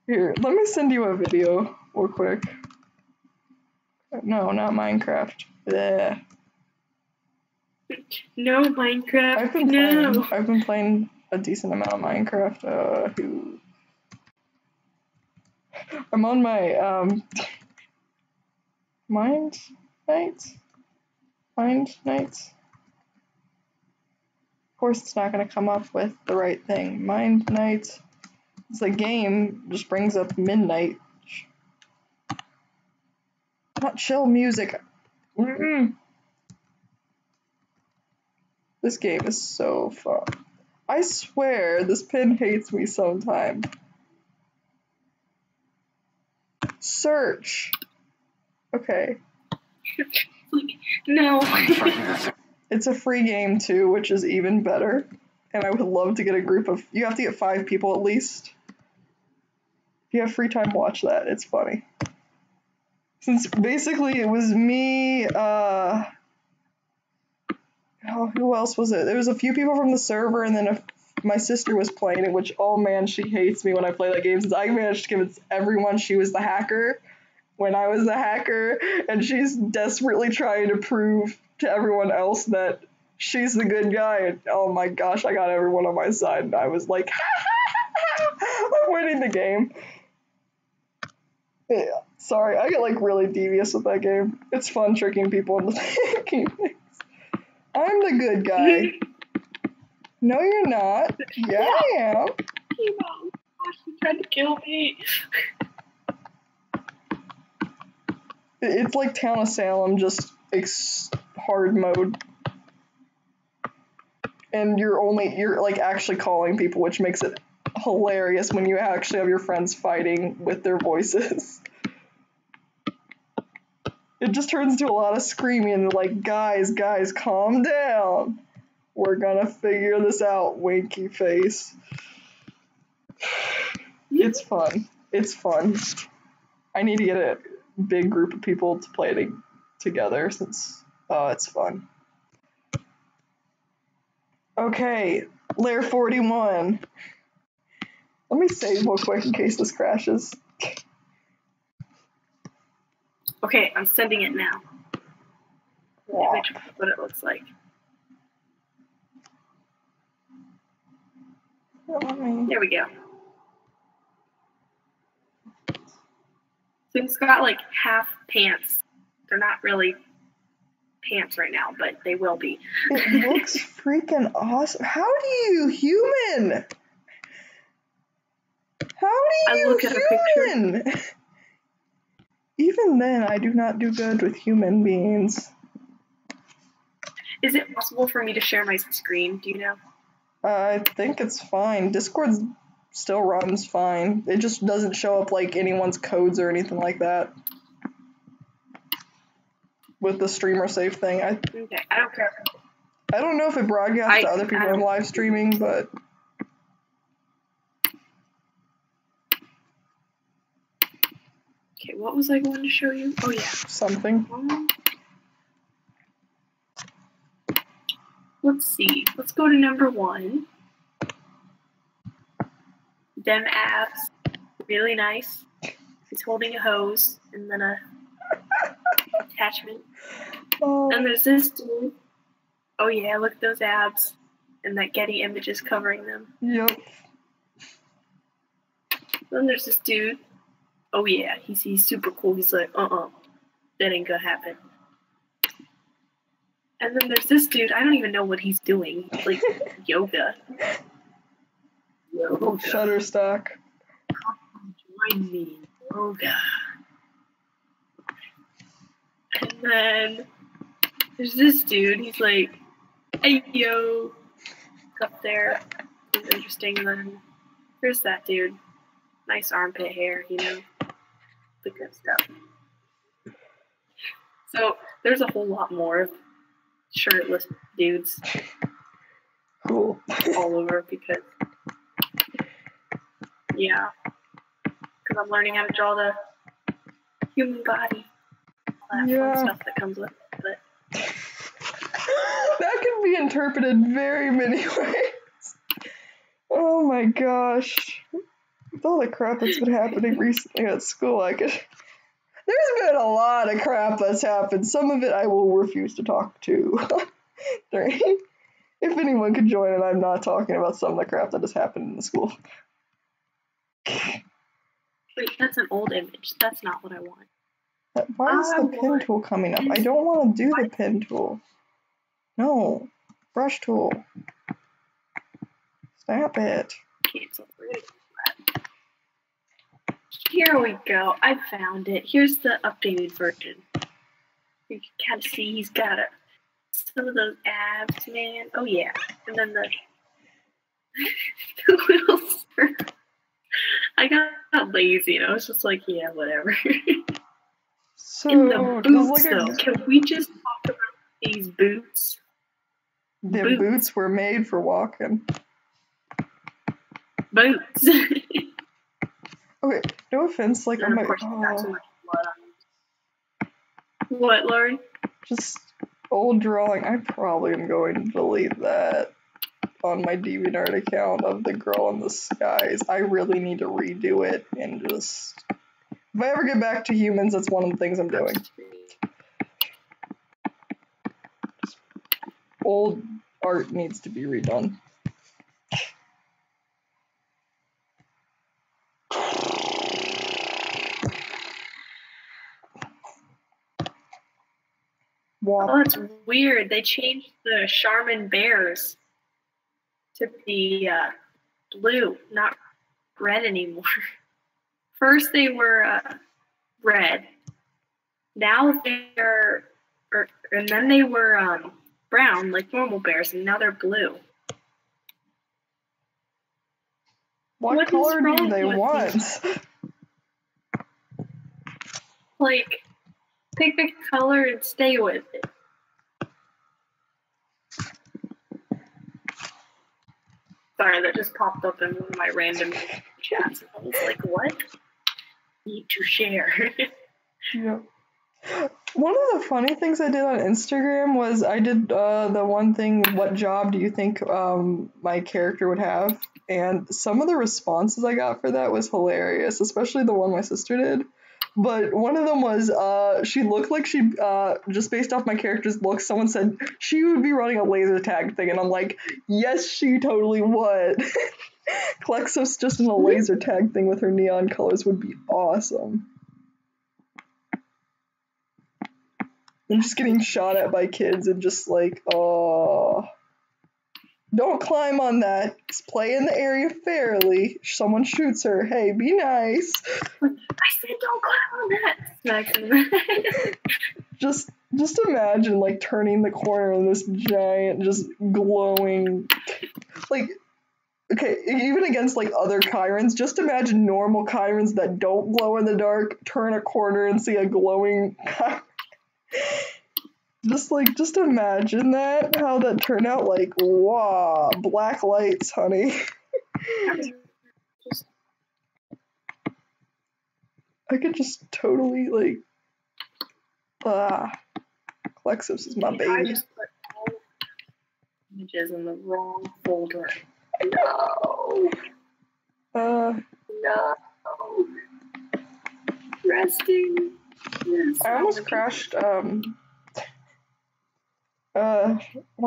Here, let me send you a video real quick. No, not Minecraft. Blech. No, Minecraft. I've been playing a decent amount of Minecraft. I'm on my Mind Nights. Of course, it's not going to come up with the right thing. Mind Nights. It's a game. Just brings up midnight. Not chill music. This game is so fun. I swear, this pin hates me sometime. Search. Okay. No. It's a free game too, which is even better. And I would love to get a group of, you have to get 5 people at least. If you have free time, watch that. It's funny. Since basically it was me, who else was it? There was a few people from the server, and then my sister was playing it, which, oh man, she hates me when I play that game, since I managed to convince everyone she was the hacker when I was the hacker, and she's desperately trying to prove to everyone else that she's the good guy, and oh my gosh, I got everyone on my side, and I was like, I'm winning the game. Yeah, sorry, I get like really devious with that game. It's fun tricking people into thinking things. I'm the good guy. No, you're not. Yeah, I am. You know, she tried to kill me. It's like Town of Salem, just hard mode. And you're like actually calling people, which makes it hilarious when you actually have your friends fighting with their voices. It just turns into a lot of screaming and like, guys, calm down. We're gonna figure this out, winky face. It's fun. It's fun. I need to get a big group of people to play it together since, it's fun. Okay, Layer 41. Let me save real quick in case this crashes. Okay, I'm sending it now. Yeah. What it looks like. There we go. Things got like half pants. They're not really pants right now, but they will be. It looks freaking awesome. How do you human? How do you look at a picture. Even then, I do not do good with human beings. Is it possible for me to share my screen? Do you know? I think it's fine. Discord still runs fine. It just doesn't show up like anyone's codes or anything like that. With the streamer safe thing. Okay, I don't care. I don't know if it broadcasts to other people in live streaming, but... Okay, what was I going to show you? Oh yeah. Something. Let's see. Let's go to number 1. Dem abs. Really nice. He's holding a hose and then a attachment. Oh. And there's this dude. Oh yeah, look at those abs. And that Getty image is covering them. Yep. Then there's this dude. Oh yeah, he's super cool. He's like, that ain't gonna happen. And then there's this dude. I don't even know what he's doing. Like yoga. Shutterstock. Join me, yoga. And then there's this dude. He's like, hey yo, up there. He's interesting. And then there's that dude. Nice armpit hair, you know, the good stuff. So there's a whole lot more of shirtless dudes. Cool. All over because, yeah, because I'm learning how to draw the human body. All that fun stuff that comes with it. But that can be interpreted very many ways. Oh my gosh. With all the crap that's been happening recently at school, there's been a lot of crap that's happened. Some of it I will refuse to talk to. If anyone could join and I'm not talking about some of the crap that has happened in the school. Wait, that's an old image. That's not what I want. Why is the pen tool coming up? I don't want to do the pen tool. No. Brush tool. Stop it. Cancel. Here we go. I found it. Here's the updated version. You can kind of see he's got some of those abs, man. Oh yeah. And then the little circle. I got lazy, and I was just like, yeah, whatever. So, in the boots, though, can we just talk about these boots? The boots were made for walking. Boots. Okay, no offense, like, and of course, got so much blood on it. What, Lauren? Just old drawing. I probably am going to delete that on my DeviantArt account of the girl in the skies. I really need to redo it and just... If I ever get back to humans, that's one of the things I'm doing. Just old art needs to be redone. Oh, that's weird. They changed the Charmin bears to be blue, not red anymore. First they were red. Now and then they were brown, like normal bears, and now they're blue. What color do they want? Like, pick a color and stay with it. Sorry, that just popped up in one of my random chats. I was like, what? Need to share. Yeah. One of the funny things I did on Instagram was I did the one thing, what job do you think my character would have? And some of the responses I got for that was hilarious, especially the one my sister did. But one of them was, she looked like she, just based off my character's look, someone said she would be running a laser tag thing. And I'm like, yes, she totally would. Klexos just in a laser tag thing with her neon colors would be awesome. I'm just getting shot at by kids and just like, oh. Don't climb on that. Just play in the area fairly. If someone shoots her, hey, be nice. I said don't climb on that. Smacks in the Just imagine like turning the corner and this giant just glowing, like, okay, even against like other Chirons, just imagine normal Chirons that don't glow in the dark, turn a corner and see a glowing Just imagine that, how that turned out, like, wow, black lights, honey. I could just totally, like, Klexos is my baby. I just put all images in the wrong folder. No. No. Resting. I almost crashed one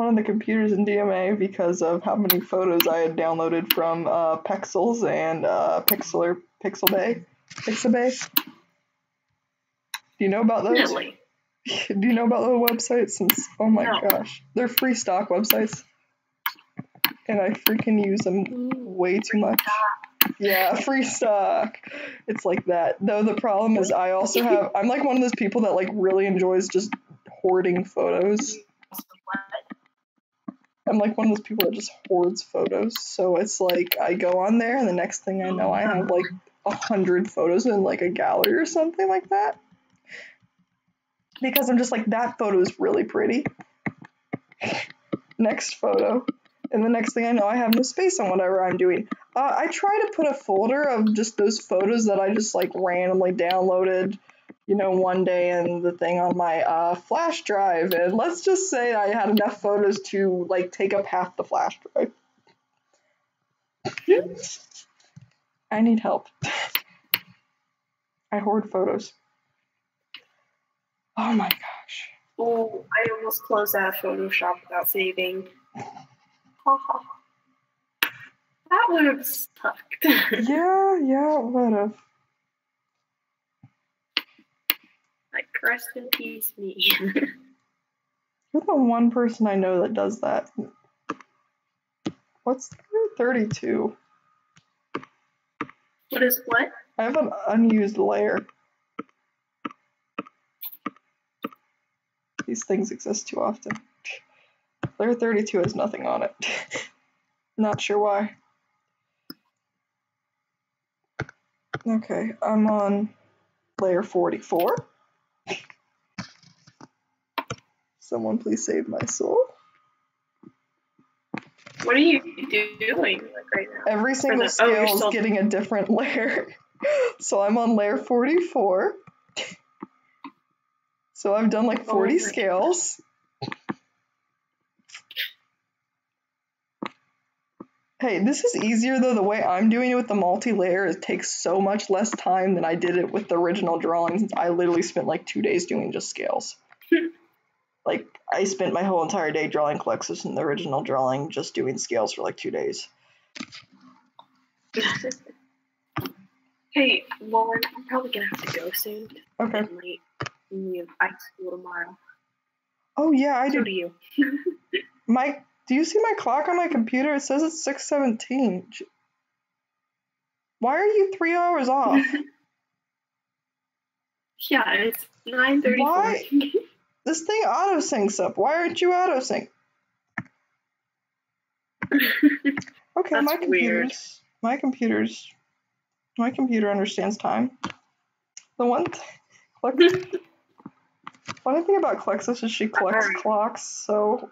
of the computers in DMA because of how many photos I had downloaded from Pexels and Pixabay. Do you know about those? Really? Do you know about those websites? Oh my gosh, they're free stock websites, and I freaking use them way too much. Yeah, free stock. It's like that. Though the problem is I'm like one of those people that like really enjoys just hoarding photos. I'm like one of those people that just hoards photos. So it's like I go on there and the next thing I know I have like 100 photos in like a gallery or something like that. Because I'm just like, that photo is really pretty. Next photo. And the next thing I know, I have no space on whatever I'm doing. I try to put a folder of just those photos that I just like randomly downloaded, one day in the thing on my flash drive. And let's just say I had enough photos to like take up half the flash drive. I need help. I hoard photos. Oh my gosh. Oh, I almost closed out of Photoshop without saving. That would have sucked. Yeah, it would have. Like, rest in peace, me. You're the one person I know that does that. What's 32? What is what? I have an unused layer. These things exist too often. Layer 32 has nothing on it. Not sure why. Okay, I'm on layer 44. Someone please save my soul. What are you doing right now? Every single scale is getting a different layer. So I'm on layer 44. So I've done like 40 scales. Hey, this is easier though. The way I'm doing it with the multi-layer, it takes so much less time than I did it with the original drawings. I literally spent like 2 days doing just scales. Like, I spent my whole entire day drawing Klexus in the original drawing, just doing scales for like 2 days. Hey, Lauren, I'm probably gonna have to go soon. Okay. I'm late. We have high school tomorrow. Oh yeah, I do. So do you. Do you see my clock on my computer? It says it's 6:17. Why are you 3 hours off? Yeah, it's 9:34. Why? This thing auto syncs up. Why aren't you auto sync? Okay, That's weird. My computer understands time. The funny thing about Klexus is she collects clocks, so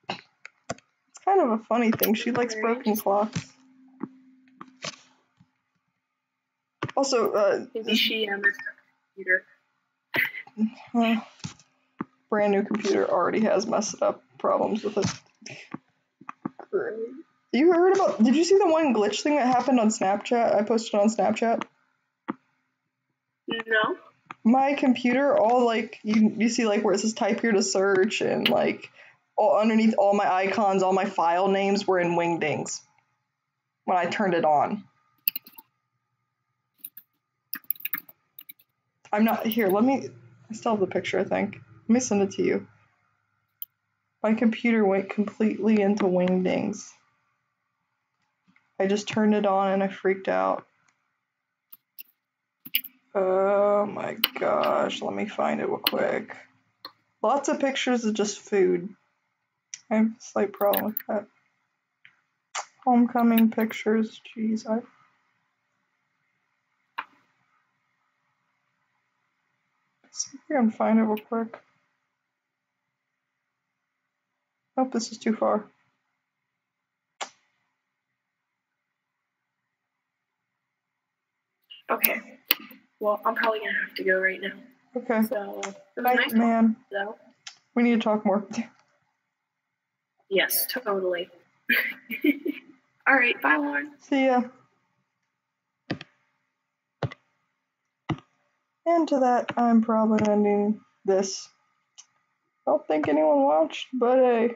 it's kind of a funny thing. She likes broken clocks. Also, maybe she messed up the computer. Brand new computer already has messed up problems with it. You heard about? Did you see the one glitch thing that happened on Snapchat? I posted on Snapchat. No. My computer, all like you see like where it says type here to search, and like underneath all my icons, all my file names were in wingdings when I turned it on. I'm not here. I still have the picture, I think. Let me send it to you. My computer went completely into wingdings. I just turned it on and I freaked out. Oh my gosh, let me find it real quick. Lots of pictures of just food. I have a slight problem with that. Homecoming pictures, jeez. Let's see if I can find it real quick. Nope, this is too far. Okay. Well, I'm probably gonna have to go right now. Okay. So, nice man. So. We need to talk more. Yes, totally. All right, bye, Lauren. See ya. And to that, I'm probably ending this. I don't think anyone watched, but hey.